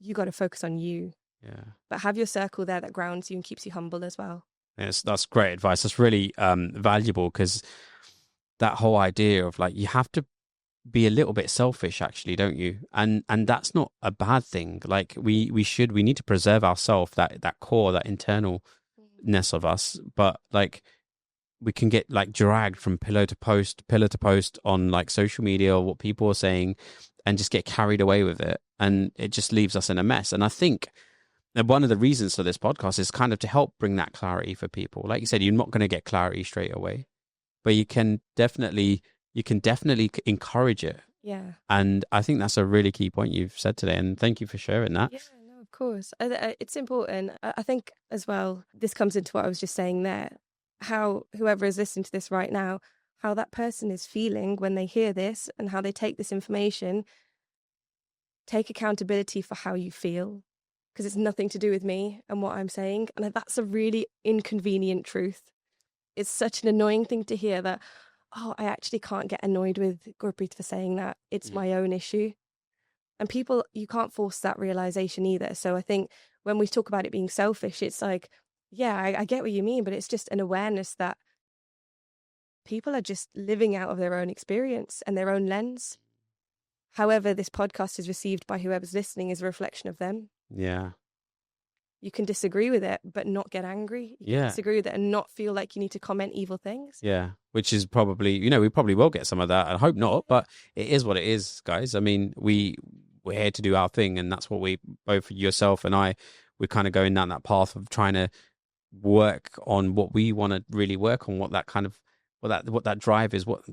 You got to focus on you. Yeah. But have your circle there that grounds you and keeps you humble as well. Yes, that's great advice. That's really valuable, because that whole idea of like, you have to be a little bit selfish, actually, don't you? And that's not a bad thing. Like we need to preserve ourselves, that core, that internalness of us. But like, we can get like dragged from pillar to post on like social media or what people are saying, and just get carried away with it. And it just leaves us in a mess. And I think that one of the reasons for this podcast is kind of to help bring that clarity for people. Like you said, you're not going to get clarity straight away, but you can definitely encourage it. Yeah. And I think that's a really key point you've said today. And thank you for sharing that. Yeah, no, of course. It's important. I think as well, this comes into what I was just saying there, how whoever is listening to this right now, how that person is feeling when they hear this and how they take this information. Take accountability for how you feel, because it's nothing to do with me and what I'm saying. And that's a really inconvenient truth. It's such an annoying thing to hear that, oh, I actually can't get annoyed with Gurpreet for saying that. It's my own issue. And people, you can't force that realization either. So I think when we talk about it being selfish, it's like, yeah, I get what you mean, but it's just an awareness that people are just living out of their own experience and their own lens. However this podcast is received by whoever's listening is a reflection of them. Yeah. You can disagree with it, but not get angry. You can disagree with it and not feel like you need to comment evil things. Yeah. Which is probably, we probably will get some of that. I hope not, but it is what it is, guys. I mean, we're here to do our thing, and that's what both yourself and we're kind of going down that path of trying to work on what we want to really work on, what that drive is, what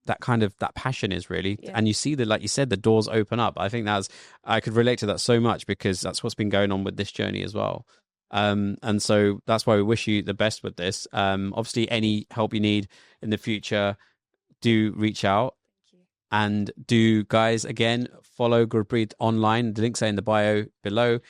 that passion is really. Yeah. And you see like you said, the doors open up. I think I could relate to that so much, because that's what's been going on with this journey as well. And so that's why we wish you the best with this. Obviously any help you need in the future, do reach out. Thank you. And do, guys, again, follow Gurpreet online. The links are in the bio below.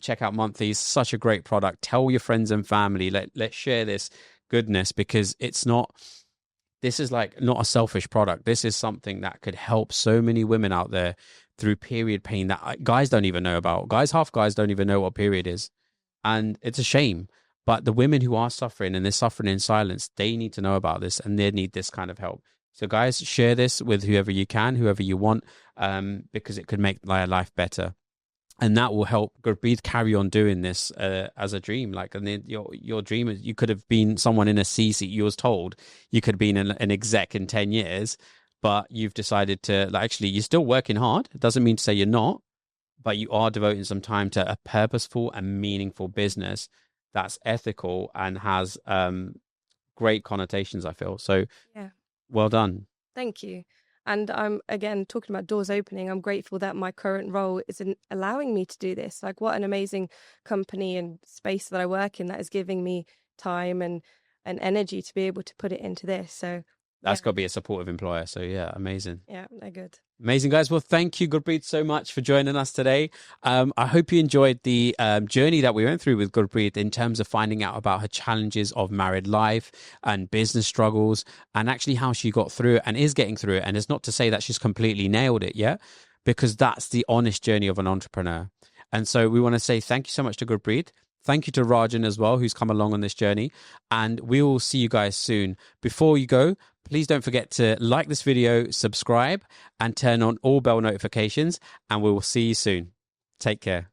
Check out MonthEase, such a great product. Tell your friends and family. Let's share this goodness, because this is like not a selfish product. This is something that could help so many women out there through period pain that guys don't even know about. Half guys don't even know what period is. And it's a shame. But the women who are suffering, and they're suffering in silence, they need to know about this, and they need this kind of help. So guys, share this with whoever you can, whoever you want, because it could make their life better. And that will help Gurpreet carry on doing this as a dream. Like, and then your dream is, you could have been someone in a C-suite. You was told you could have been an exec in 10 years, but you've decided to, like, actually, you're still working hard. It doesn't mean to say you're not, but you are devoting some time to a purposeful and meaningful business that's ethical and has great connotations, I feel. So Yeah. Well done. Thank you. And I'm, again, talking about doors opening, I'm grateful that my current role is allowing me to do this. Like, what an amazing company and space that I work in that is giving me time and energy to be able to put it into this. So that's got to be a supportive employer. So yeah, amazing. Yeah, they're good. Amazing, guys. Well, thank you, Gurpreet, so much for joining us today. I hope you enjoyed the journey that we went through with Gurpreet in terms of finding out about her challenges of married life and business struggles, and actually how she got through it and is getting through it. And it's not to say that she's completely nailed it yet, because that's the honest journey of an entrepreneur. And so we want to say thank you so much to Gurpreet. Thank you to Rajan as well, who's come along on this journey. And we will see you guys soon. Before you go, please don't forget to like this video, subscribe, and turn on all bell notifications. And we will see you soon. Take care.